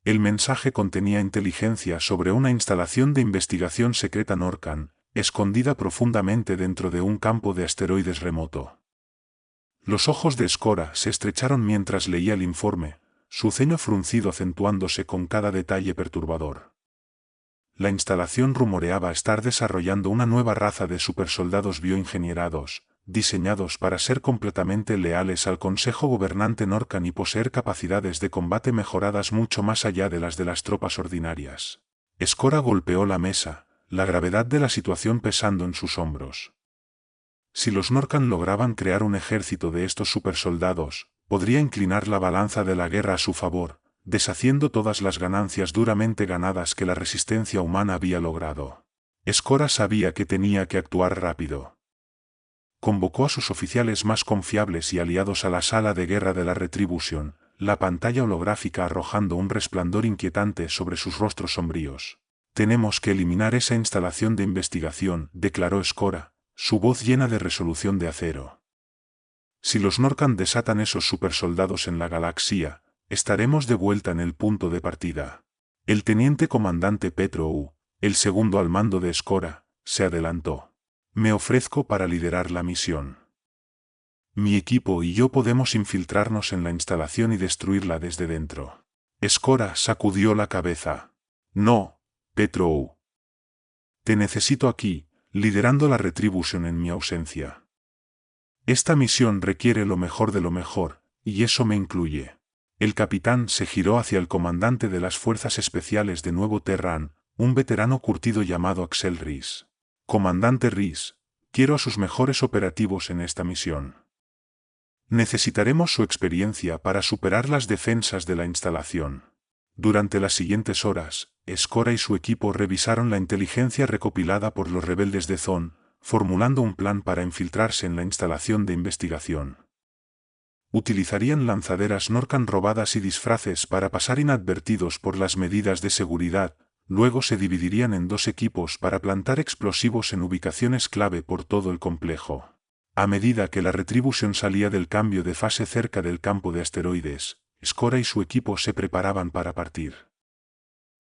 B: El mensaje contenía inteligencia sobre una instalación de investigación secreta Norcan, escondida profundamente dentro de un campo de asteroides remoto. Los ojos de Skora se estrecharon mientras leía el informe, su ceño fruncido acentuándose con cada detalle perturbador. La instalación rumoreaba estar desarrollando una nueva raza de supersoldados bioingenierados, diseñados para ser completamente leales al Consejo Gobernante Norcan y poseer capacidades de combate mejoradas mucho más allá de las tropas ordinarias. Skora golpeó la mesa, la gravedad de la situación pesando en sus hombros. Si los Norcan lograban crear un ejército de estos supersoldados, podría inclinar la balanza de la guerra a su favor, deshaciendo todas las ganancias duramente ganadas que la resistencia humana había logrado. Skora sabía que tenía que actuar rápido. Convocó a sus oficiales más confiables y aliados a la sala de guerra de la Retribution, la pantalla holográfica arrojando un resplandor inquietante sobre sus rostros sombríos. «Tenemos que eliminar esa instalación de investigación», declaró Skora, su voz llena de resolución de acero. «Si los Norcan desatan esos supersoldados en la galaxia, estaremos de vuelta en el punto de partida». El teniente comandante Petrou, el segundo al mando de Skora, se adelantó. «Me ofrezco para liderar la misión. Mi equipo y yo podemos infiltrarnos en la instalación y destruirla desde dentro». Skora sacudió la cabeza. «No, Petrou. Te necesito aquí, liderando la Retribution en mi ausencia. Esta misión requiere lo mejor de lo mejor, y eso me incluye». El capitán se giró hacia el comandante de las Fuerzas Especiales de Nuevo Terran, un veterano curtido llamado Axel Rhys. «Comandante Rhys, quiero a sus mejores operativos en esta misión. Necesitaremos su experiencia para superar las defensas de la instalación». Durante las siguientes horas, Skora y su equipo revisaron la inteligencia recopilada por los rebeldes de Zon, formulando un plan para infiltrarse en la instalación de investigación. Utilizarían lanzaderas Norcan robadas y disfraces para pasar inadvertidos por las medidas de seguridad. Luego se dividirían en dos equipos para plantar explosivos en ubicaciones clave por todo el complejo. A medida que la Retribution salía del cambio de fase cerca del campo de asteroides, Skora y su equipo se preparaban para partir.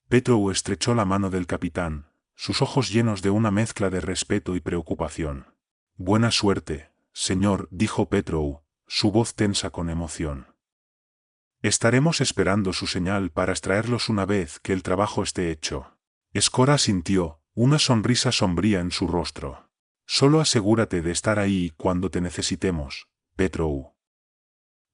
B: Petrou estrechó la mano del capitán, sus ojos llenos de una mezcla de respeto y preocupación. «Buena suerte, señor», dijo Petrou, su voz tensa con emoción. «Estaremos esperando su señal para extraerlos una vez que el trabajo esté hecho». Skora asintió, una sonrisa sombría en su rostro. «Solo asegúrate de estar ahí cuando te necesitemos, Petrou.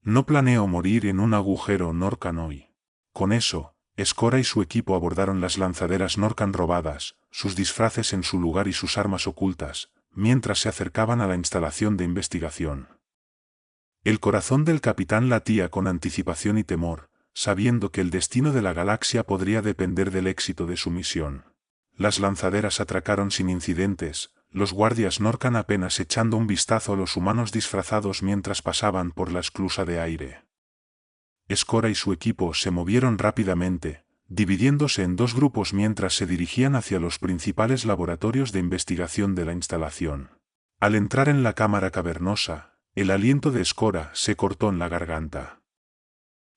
B: No planeo morir en un agujero Norcan hoy». Con eso, Skora y su equipo abordaron las lanzaderas Norcan robadas, sus disfraces en su lugar y sus armas ocultas, mientras se acercaban a la instalación de investigación. El corazón del capitán latía con anticipación y temor, sabiendo que el destino de la galaxia podría depender del éxito de su misión. Las lanzaderas atracaron sin incidentes, los guardias Norcan apenas echando un vistazo a los humanos disfrazados mientras pasaban por la esclusa de aire. Skora y su equipo se movieron rápidamente, dividiéndose en dos grupos mientras se dirigían hacia los principales laboratorios de investigación de la instalación. Al entrar en la cámara cavernosa, el aliento de Skora se cortó en la garganta.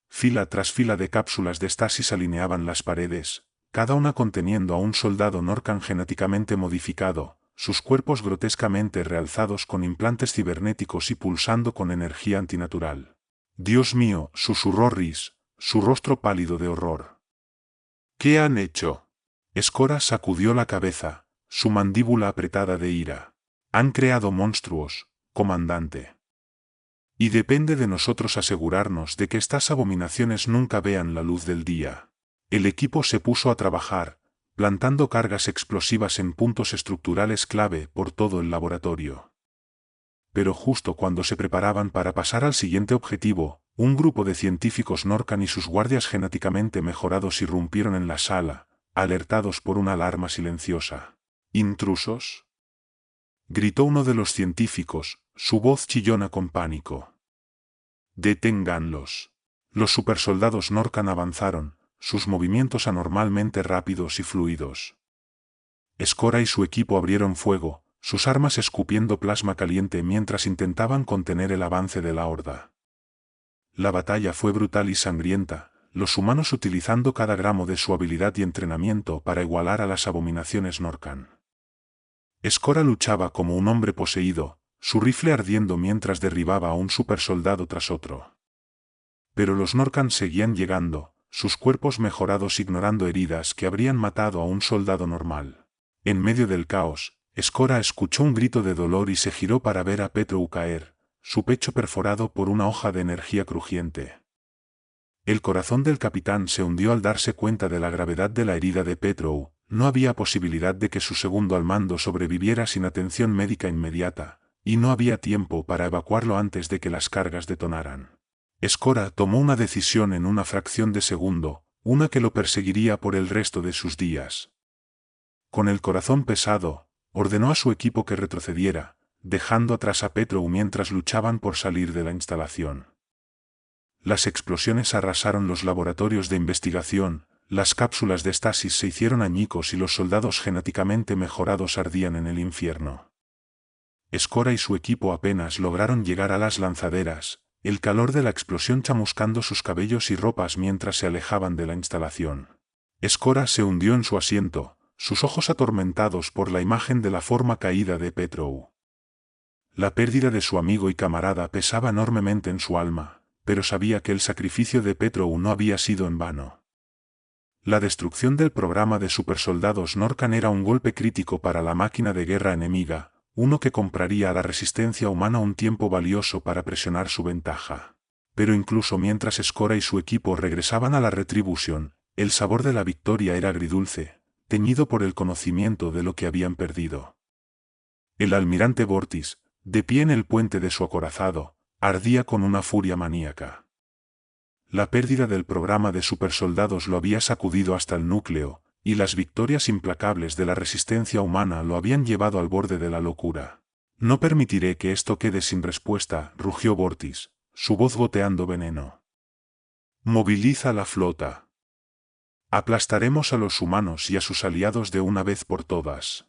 B: Fila tras fila de cápsulas de estasis alineaban las paredes, cada una conteniendo a un soldado Norcan genéticamente modificado, sus cuerpos grotescamente realzados con implantes cibernéticos y pulsando con energía antinatural. «Dios mío», susurró Rhys, su rostro pálido de horror. «¿Qué han hecho?». Skora sacudió la cabeza, su mandíbula apretada de ira. «Han creado monstruos, comandante. Y depende de nosotros asegurarnos de que estas abominaciones nunca vean la luz del día». El equipo se puso a trabajar, plantando cargas explosivas en puntos estructurales clave por todo el laboratorio. Pero justo cuando se preparaban para pasar al siguiente objetivo, un grupo de científicos Norcan y sus guardias genéticamente mejorados irrumpieron en la sala, alertados por una alarma silenciosa. «¿Intrusos?», gritó uno de los científicos, su voz chillona con pánico. «Deténganlos». Los supersoldados Norcan avanzaron, sus movimientos anormalmente rápidos y fluidos. Skora y su equipo abrieron fuego, sus armas escupiendo plasma caliente mientras intentaban contener el avance de la horda. La batalla fue brutal y sangrienta, los humanos utilizando cada gramo de su habilidad y entrenamiento para igualar a las abominaciones Norcan. Skora luchaba como un hombre poseído, su rifle ardiendo mientras derribaba a un supersoldado tras otro. Pero los Norcan seguían llegando, sus cuerpos mejorados ignorando heridas que habrían matado a un soldado normal. En medio del caos, Skora escuchó un grito de dolor y se giró para ver a Petrou caer, su pecho perforado por una hoja de energía crujiente. El corazón del capitán se hundió al darse cuenta de la gravedad de la herida de Petrou. No había posibilidad de que su segundo al mando sobreviviera sin atención médica inmediata, y no había tiempo para evacuarlo antes de que las cargas detonaran. Skora tomó una decisión en una fracción de segundo, una que lo perseguiría por el resto de sus días. Con el corazón pesado, ordenó a su equipo que retrocediera, dejando atrás a Petrou mientras luchaban por salir de la instalación. Las explosiones arrasaron los laboratorios de investigación, las cápsulas de estasis se hicieron añicos y los soldados genéticamente mejorados ardían en el infierno. Skora y su equipo apenas lograron llegar a las lanzaderas, el calor de la explosión chamuscando sus cabellos y ropas mientras se alejaban de la instalación. Skora se hundió en su asiento, sus ojos atormentados por la imagen de la forma caída de Petrou. La pérdida de su amigo y camarada pesaba enormemente en su alma, pero sabía que el sacrificio de Petrou no había sido en vano. La destrucción del programa de supersoldados Norcan era un golpe crítico para la máquina de guerra enemiga, uno que compraría a la resistencia humana un tiempo valioso para presionar su ventaja. Pero incluso mientras Skora y su equipo regresaban a la Retribution, el sabor de la victoria era agridulce, teñido por el conocimiento de lo que habían perdido. El almirante Vortis, de pie en el puente de su acorazado, ardía con una furia maníaca. La pérdida del programa de supersoldados lo había sacudido hasta el núcleo, y las victorias implacables de la resistencia humana lo habían llevado al borde de la locura. No permitiré que esto quede sin respuesta, rugió Vortis, su voz goteando veneno. Moviliza la flota. Aplastaremos a los humanos y a sus aliados de una vez por todas.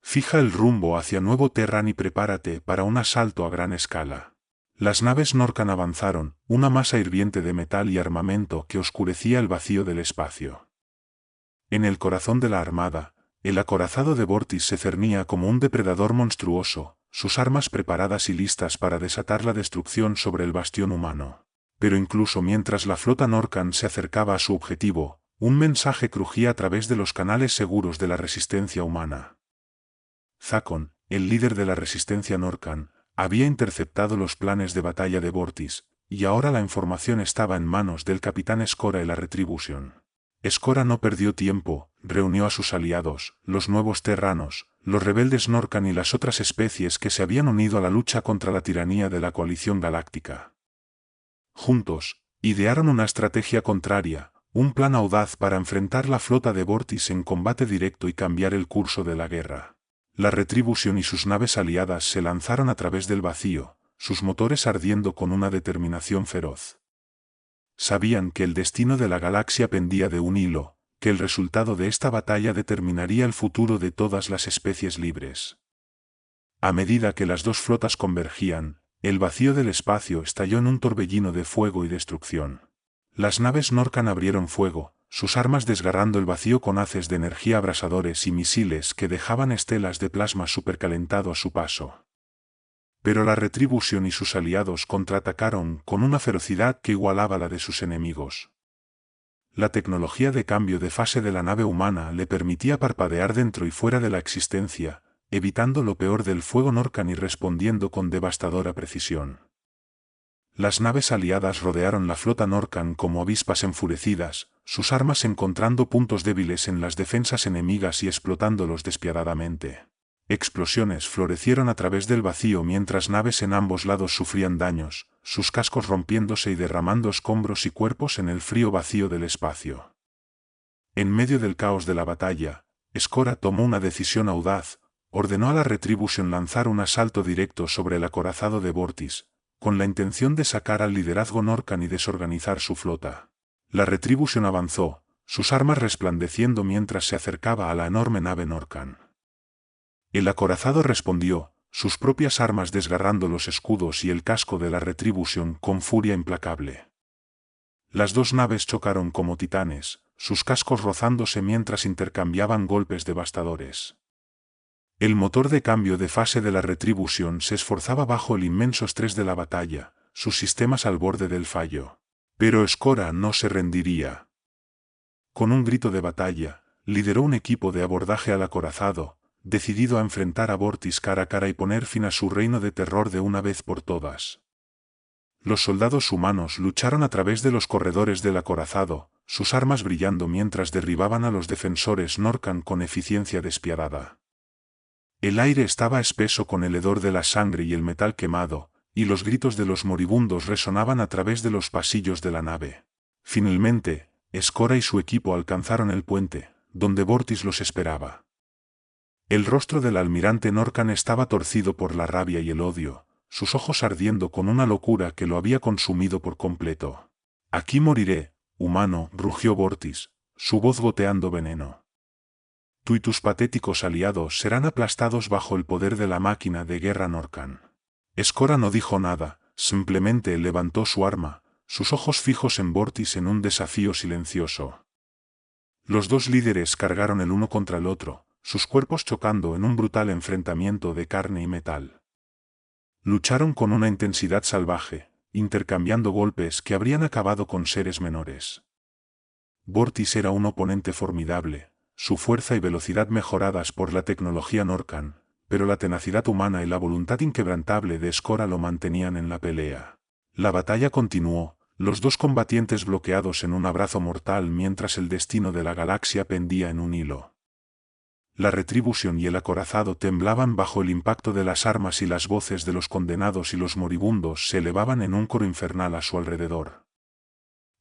B: Fija el rumbo hacia Nuevo Terran y prepárate para un asalto a gran escala. Las naves Norcan avanzaron, una masa hirviente de metal y armamento que oscurecía el vacío del espacio. En el corazón de la armada, el acorazado de Vortis se cernía como un depredador monstruoso, sus armas preparadas y listas para desatar la destrucción sobre el bastión humano. Pero incluso mientras la flota Norcan se acercaba a su objetivo, un mensaje crujía a través de los canales seguros de la resistencia humana. Zakon, el líder de la resistencia Norcan, había interceptado los planes de batalla de Vortis, y ahora la información estaba en manos del capitán Skora y la Retribution. Skora no perdió tiempo, reunió a sus aliados, los nuevos terranos, los rebeldes Norcan y las otras especies que se habían unido a la lucha contra la tiranía de la coalición galáctica. Juntos, idearon una estrategia contraria, un plan audaz para enfrentar la flota de Vortis en combate directo y cambiar el curso de la guerra. La Retribution y sus naves aliadas se lanzaron a través del vacío, sus motores ardiendo con una determinación feroz. Sabían que el destino de la galaxia pendía de un hilo, que el resultado de esta batalla determinaría el futuro de todas las especies libres. A medida que las dos flotas convergían, el vacío del espacio estalló en un torbellino de fuego y destrucción. Las naves Norcan abrieron fuego, sus armas desgarrando el vacío con haces de energía abrasadores y misiles que dejaban estelas de plasma supercalentado a su paso. Pero la Retribution y sus aliados contraatacaron con una ferocidad que igualaba la de sus enemigos. La tecnología de cambio de fase de la nave humana le permitía parpadear dentro y fuera de la existencia, evitando lo peor del fuego Norcan y respondiendo con devastadora precisión. Las naves aliadas rodearon la flota Norcan como avispas enfurecidas, sus armas encontrando puntos débiles en las defensas enemigas y explotándolos despiadadamente. Explosiones florecieron a través del vacío mientras naves en ambos lados sufrían daños, sus cascos rompiéndose y derramando escombros y cuerpos en el frío vacío del espacio. En medio del caos de la batalla, Skora tomó una decisión audaz, ordenó a la Retribution lanzar un asalto directo sobre el acorazado de Vortis, con la intención de sacar al liderazgo Norcan y desorganizar su flota. La Retribution avanzó, sus armas resplandeciendo mientras se acercaba a la enorme nave Norcan. El acorazado respondió, sus propias armas desgarrando los escudos y el casco de la Retribution con furia implacable. Las dos naves chocaron como titanes, sus cascos rozándose mientras intercambiaban golpes devastadores. El motor de cambio de fase de la Retribution se esforzaba bajo el inmenso estrés de la batalla, sus sistemas al borde del fallo. Pero Skora no se rendiría. Con un grito de batalla, lideró un equipo de abordaje al acorazado, decidido a enfrentar a Vortis cara a cara y poner fin a su reino de terror de una vez por todas. Los soldados humanos lucharon a través de los corredores del acorazado, sus armas brillando mientras derribaban a los defensores Norcan con eficiencia despiadada. El aire estaba espeso con el hedor de la sangre y el metal quemado, y los gritos de los moribundos resonaban a través de los pasillos de la nave. Finalmente, Skora y su equipo alcanzaron el puente, donde Vortis los esperaba. El rostro del almirante Norcan estaba torcido por la rabia y el odio, sus ojos ardiendo con una locura que lo había consumido por completo. «Aquí moriré, humano», rugió Vortis, su voz goteando veneno. «Tú y tus patéticos aliados serán aplastados bajo el poder de la máquina de guerra Norcan». Skora no dijo nada, simplemente levantó su arma, sus ojos fijos en Vortis en un desafío silencioso. Los dos líderes cargaron el uno contra el otro, sus cuerpos chocando en un brutal enfrentamiento de carne y metal. Lucharon con una intensidad salvaje, intercambiando golpes que habrían acabado con seres menores. Vortis era un oponente formidable, su fuerza y velocidad mejoradas por la tecnología Norcan, pero la tenacidad humana y la voluntad inquebrantable de Skora lo mantenían en la pelea. La batalla continuó, los dos combatientes bloqueados en un abrazo mortal mientras el destino de la galaxia pendía en un hilo. La retribución y el acorazado temblaban bajo el impacto de las armas y las voces de los condenados y los moribundos se elevaban en un coro infernal a su alrededor.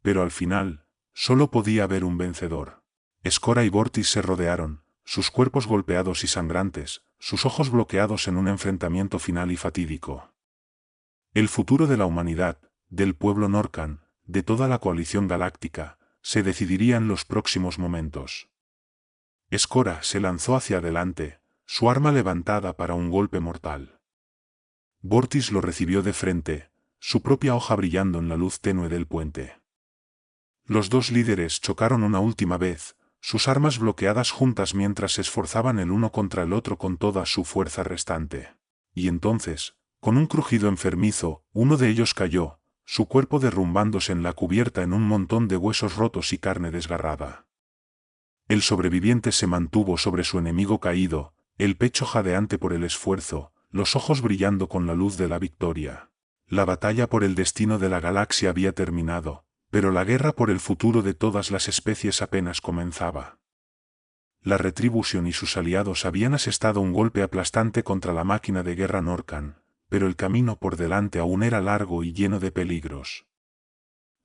B: Pero al final, solo podía haber un vencedor. Skora y Vortis se rodearon, sus cuerpos golpeados y sangrantes, sus ojos bloqueados en un enfrentamiento final y fatídico. El futuro de la humanidad, del pueblo Norcan, de toda la coalición galáctica, se decidiría en los próximos momentos. Skora se lanzó hacia adelante, su arma levantada para un golpe mortal. Vortis lo recibió de frente, su propia hoja brillando en la luz tenue del puente. Los dos líderes chocaron una última vez, sus armas bloqueadas juntas mientras se esforzaban el uno contra el otro con toda su fuerza restante. Y entonces, con un crujido enfermizo, uno de ellos cayó, su cuerpo derrumbándose en la cubierta en un montón de huesos rotos y carne desgarrada. El sobreviviente se mantuvo sobre su enemigo caído, el pecho jadeante por el esfuerzo, los ojos brillando con la luz de la victoria. La batalla por el destino de la galaxia había terminado, pero la guerra por el futuro de todas las especies apenas comenzaba. La retribución y sus aliados habían asestado un golpe aplastante contra la máquina de guerra Norcan, pero el camino por delante aún era largo y lleno de peligros.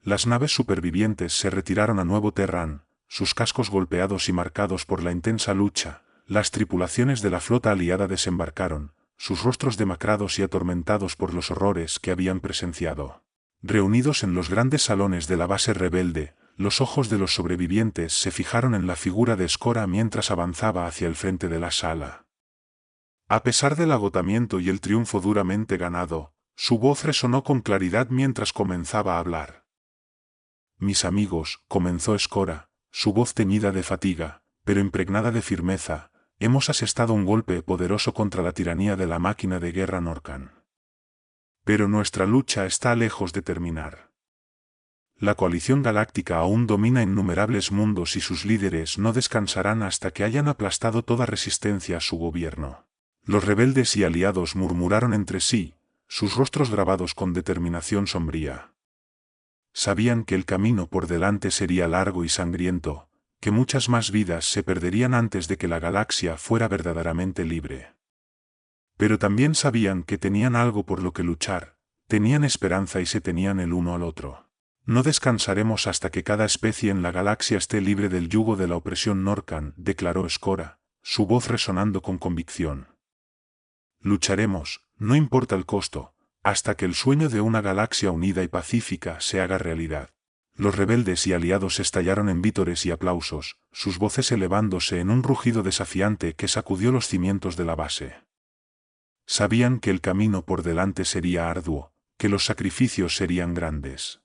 B: Las naves supervivientes se retiraron a Nuevo Terran, sus cascos golpeados y marcados por la intensa lucha, las tripulaciones de la flota aliada desembarcaron, sus rostros demacrados y atormentados por los horrores que habían presenciado. Reunidos en los grandes salones de la base rebelde, los ojos de los sobrevivientes se fijaron en la figura de Skora mientras avanzaba hacia el frente de la sala. A pesar del agotamiento y el triunfo duramente ganado, su voz resonó con claridad mientras comenzaba a hablar. «Mis amigos», comenzó Skora, su voz teñida de fatiga, pero impregnada de firmeza, «hemos asestado un golpe poderoso contra la tiranía de la máquina de guerra Norcan. Pero nuestra lucha está lejos de terminar. La coalición galáctica aún domina innumerables mundos y sus líderes no descansarán hasta que hayan aplastado toda resistencia a su gobierno». Los rebeldes y aliados murmuraron entre sí, sus rostros grabados con determinación sombría. Sabían que el camino por delante sería largo y sangriento, que muchas más vidas se perderían antes de que la galaxia fuera verdaderamente libre. Pero también sabían que tenían algo por lo que luchar, tenían esperanza y se tenían el uno al otro. «No descansaremos hasta que cada especie en la galaxia esté libre del yugo de la opresión Norcan», declaró Skora, su voz resonando con convicción. «Lucharemos, no importa el costo, hasta que el sueño de una galaxia unida y pacífica se haga realidad». Los rebeldes y aliados estallaron en vítores y aplausos, sus voces elevándose en un rugido desafiante que sacudió los cimientos de la base. Sabían que el camino por delante sería arduo, que los sacrificios serían grandes.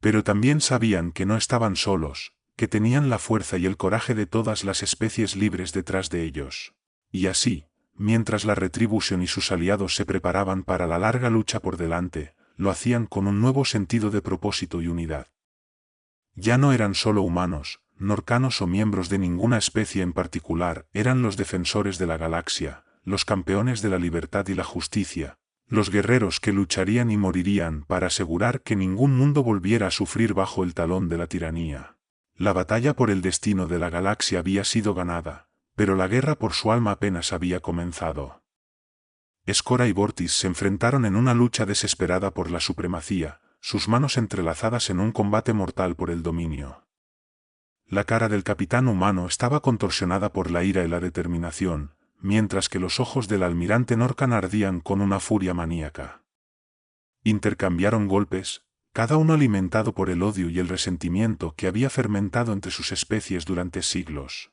B: Pero también sabían que no estaban solos, que tenían la fuerza y el coraje de todas las especies libres detrás de ellos. Y así, mientras la retribución y sus aliados se preparaban para la larga lucha por delante, lo hacían con un nuevo sentido de propósito y unidad. Ya no eran solo humanos, norcanos o miembros de ninguna especie en particular, eran los defensores de la galaxia, los campeones de la libertad y la justicia, los guerreros que lucharían y morirían para asegurar que ningún mundo volviera a sufrir bajo el talón de la tiranía. La batalla por el destino de la galaxia había sido ganada, pero la guerra por su alma apenas había comenzado. Escora y Vortis se enfrentaron en una lucha desesperada por la supremacía, sus manos entrelazadas en un combate mortal por el dominio. La cara del capitán humano estaba contorsionada por la ira y la determinación, mientras que los ojos del almirante Norcan ardían con una furia maníaca. Intercambiaron golpes, cada uno alimentado por el odio y el resentimiento que había fermentado entre sus especies durante siglos.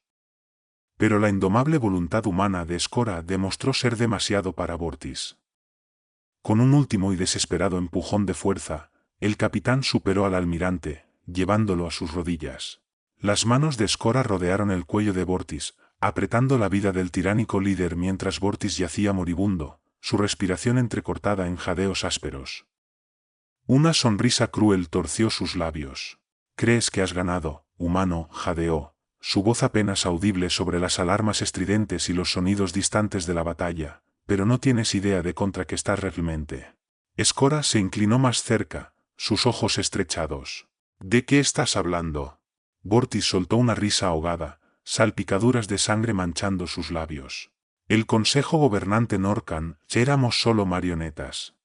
B: Pero la indomable voluntad humana de Escora demostró ser demasiado para Vortis. Con un último y desesperado empujón de fuerza, el capitán superó al almirante, llevándolo a sus rodillas. Las manos de Escora rodearon el cuello de Vortis, apretando la vida del tiránico líder mientras Vortis yacía moribundo, su respiración entrecortada en jadeos ásperos. Una sonrisa cruel torció sus labios. «¿Crees que has ganado, humano?», jadeó, su voz apenas audible sobre las alarmas estridentes y los sonidos distantes de la batalla, «pero no tienes idea de contra qué estás realmente». Escora se inclinó más cerca, sus ojos estrechados. «¿De qué estás hablando?». Vortis soltó una risa ahogada, salpicaduras de sangre manchando sus labios. «El Consejo Gobernante Norcan, éramos solo marionetas.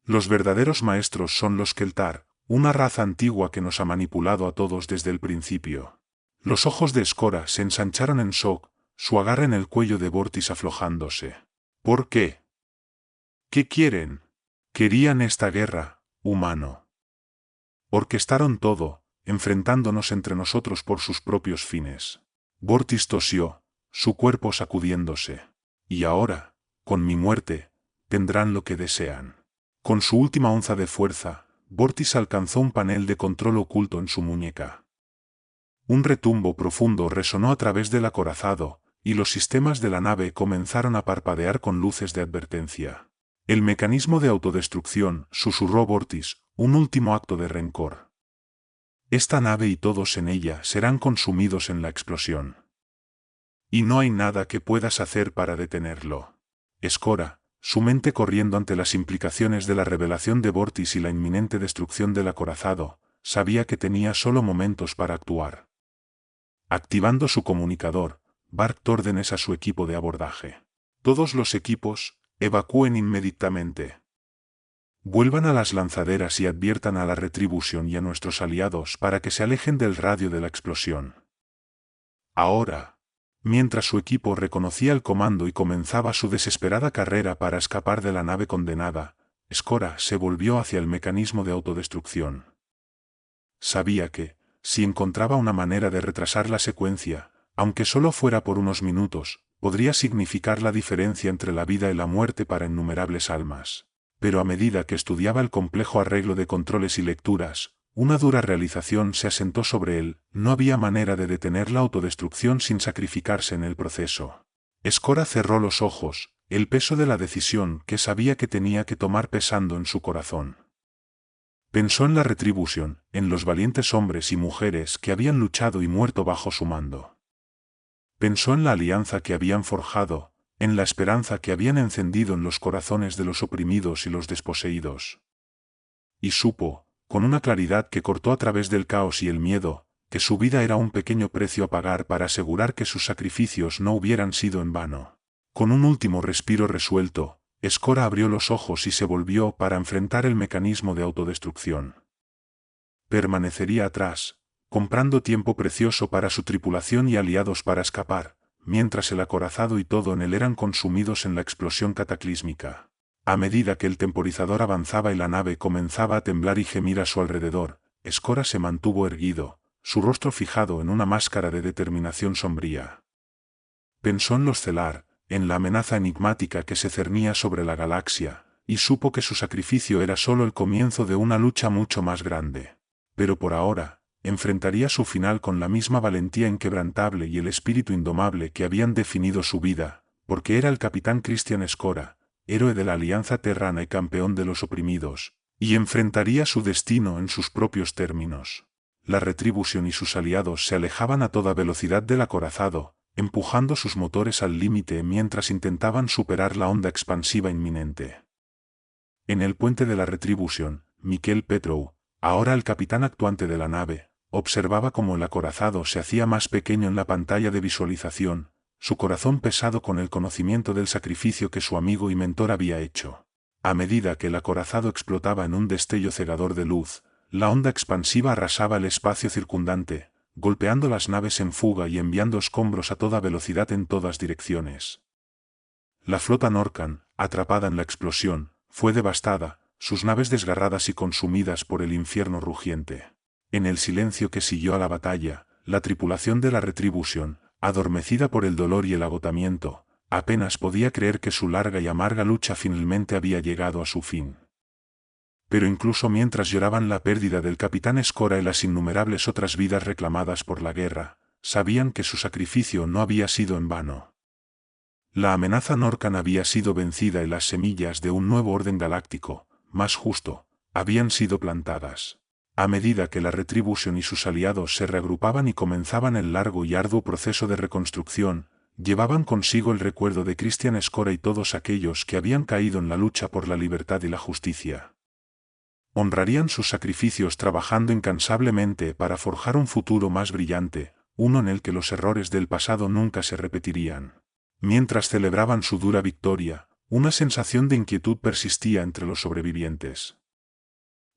B: Los verdaderos maestros son los Keltar, una raza antigua que nos ha manipulado a todos desde el principio». Los ojos de Escora se ensancharon en shock, su agarre en el cuello de Vortis aflojándose. «¿Por qué? ¿Qué quieren?». «Querían esta guerra, humano. Orquestaron todo, enfrentándonos entre nosotros por sus propios fines». Vortis tosió, su cuerpo sacudiéndose. «Y ahora, con mi muerte, tendrán lo que desean». Con su última onza de fuerza, Vortis alcanzó un panel de control oculto en su muñeca. Un retumbo profundo resonó a través del acorazado, y los sistemas de la nave comenzaron a parpadear con luces de advertencia. «El mecanismo de autodestrucción», susurró Vortis, «un último acto de rencor. Esta nave y todos en ella serán consumidos en la explosión. Y no hay nada que puedas hacer para detenerlo». Escora, su mente corriendo ante las implicaciones de la revelación de Vortis y la inminente destrucción del acorazado, sabía que tenía solo momentos para actuar. Activando su comunicador, barcó órdenes a su equipo de abordaje. «Todos los equipos, evacúen inmediatamente. Vuelvan a las lanzaderas y adviertan a la Retribution y a nuestros aliados para que se alejen del radio de la explosión». Ahora, mientras su equipo reconocía el comando y comenzaba su desesperada carrera para escapar de la nave condenada, Escora se volvió hacia el mecanismo de autodestrucción. Sabía que, si encontraba una manera de retrasar la secuencia, aunque solo fuera por unos minutos, podría significar la diferencia entre la vida y la muerte para innumerables almas. Pero a medida que estudiaba el complejo arreglo de controles y lecturas, una dura realización se asentó sobre él: no había manera de detener la autodestrucción sin sacrificarse en el proceso. Escora cerró los ojos, el peso de la decisión que sabía que tenía que tomar pesando en su corazón. Pensó en la Retribution, en los valientes hombres y mujeres que habían luchado y muerto bajo su mando. Pensó en la alianza que habían forjado, en la esperanza que habían encendido en los corazones de los oprimidos y los desposeídos. Y supo, con una claridad que cortó a través del caos y el miedo, que su vida era un pequeño precio a pagar para asegurar que sus sacrificios no hubieran sido en vano. Con un último respiro resuelto, Escora abrió los ojos y se volvió para enfrentar el mecanismo de autodestrucción. Permanecería atrás, comprando tiempo precioso para su tripulación y aliados para escapar, mientras el acorazado y todo en él eran consumidos en la explosión cataclísmica. A medida que el temporizador avanzaba y la nave comenzaba a temblar y gemir a su alrededor, Escora se mantuvo erguido, su rostro fijado en una máscara de determinación sombría. Pensó en los Celar, en la amenaza enigmática que se cernía sobre la galaxia, y supo que su sacrificio era solo el comienzo de una lucha mucho más grande. Pero por ahora, enfrentaría su final con la misma valentía inquebrantable y el espíritu indomable que habían definido su vida, porque era el capitán Christian Escora, héroe de la Alianza Terrana y campeón de los oprimidos, y enfrentaría su destino en sus propios términos. La Retribution y sus aliados se alejaban a toda velocidad del acorazado, empujando sus motores al límite mientras intentaban superar la onda expansiva inminente. En el puente de la Retribution, Miquel Petrou, ahora el capitán actuante de la nave, observaba cómo el acorazado se hacía más pequeño en la pantalla de visualización, su corazón pesado con el conocimiento del sacrificio que su amigo y mentor había hecho. A medida que el acorazado explotaba en un destello cegador de luz, la onda expansiva arrasaba el espacio circundante, golpeando las naves en fuga y enviando escombros a toda velocidad en todas direcciones. La flota Norcan, atrapada en la explosión, fue devastada, sus naves desgarradas y consumidas por el infierno rugiente. En el silencio que siguió a la batalla, la tripulación de la Retribution, adormecida por el dolor y el agotamiento, apenas podía creer que su larga y amarga lucha finalmente había llegado a su fin. Pero incluso mientras lloraban la pérdida del capitán Escora y las innumerables otras vidas reclamadas por la guerra, sabían que su sacrificio no había sido en vano. La amenaza Norcan había sido vencida y las semillas de un nuevo orden galáctico, más justo, habían sido plantadas. A medida que la Retribution y sus aliados se reagrupaban y comenzaban el largo y arduo proceso de reconstrucción, llevaban consigo el recuerdo de Christian Escora y todos aquellos que habían caído en la lucha por la libertad y la justicia. Honrarían sus sacrificios trabajando incansablemente para forjar un futuro más brillante, uno en el que los errores del pasado nunca se repetirían. Mientras celebraban su dura victoria, una sensación de inquietud persistía entre los sobrevivientes.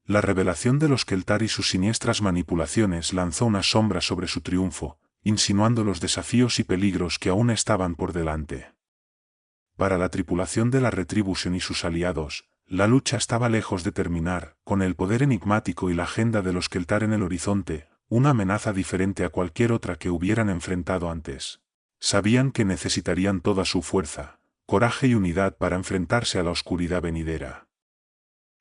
B: La revelación de los Keltar y sus siniestras manipulaciones lanzó una sombra sobre su triunfo, insinuando los desafíos y peligros que aún estaban por delante. Para la tripulación de la Retribution y sus aliados, la lucha estaba lejos de terminar, con el poder enigmático y la agenda de los Keltar en el horizonte, una amenaza diferente a cualquier otra que hubieran enfrentado antes. Sabían que necesitarían toda su fuerza, coraje y unidad para enfrentarse a la oscuridad venidera.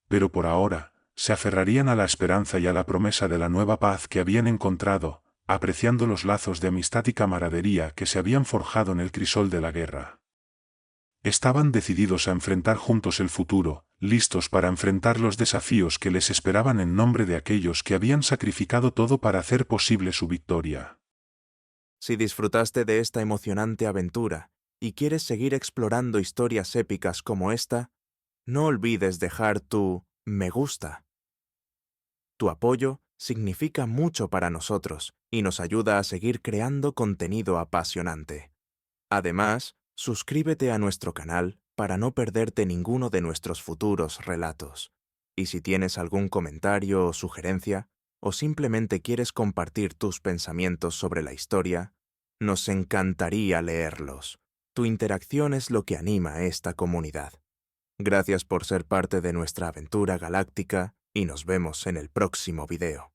B: Pero por ahora, se aferrarían a la esperanza y a la promesa de la nueva paz que habían encontrado, apreciando los lazos de amistad y camaradería que se habían forjado en el crisol de la guerra. Estaban decididos a enfrentar juntos el futuro, listos para enfrentar los desafíos que les esperaban en nombre de aquellos que habían sacrificado todo para hacer posible su victoria.
A: Si disfrutaste de esta emocionante aventura y quieres seguir explorando historias épicas como esta, no olvides dejar tu me gusta. Tu apoyo significa mucho para nosotros y nos ayuda a seguir creando contenido apasionante. Además, suscríbete a nuestro canal para no perderte ninguno de nuestros futuros relatos. Y si tienes algún comentario o sugerencia, o simplemente quieres compartir tus pensamientos sobre la historia, nos encantaría leerlos. Tu interacción es lo que anima a esta comunidad. Gracias por ser parte de nuestra aventura galáctica y nos vemos en el próximo video.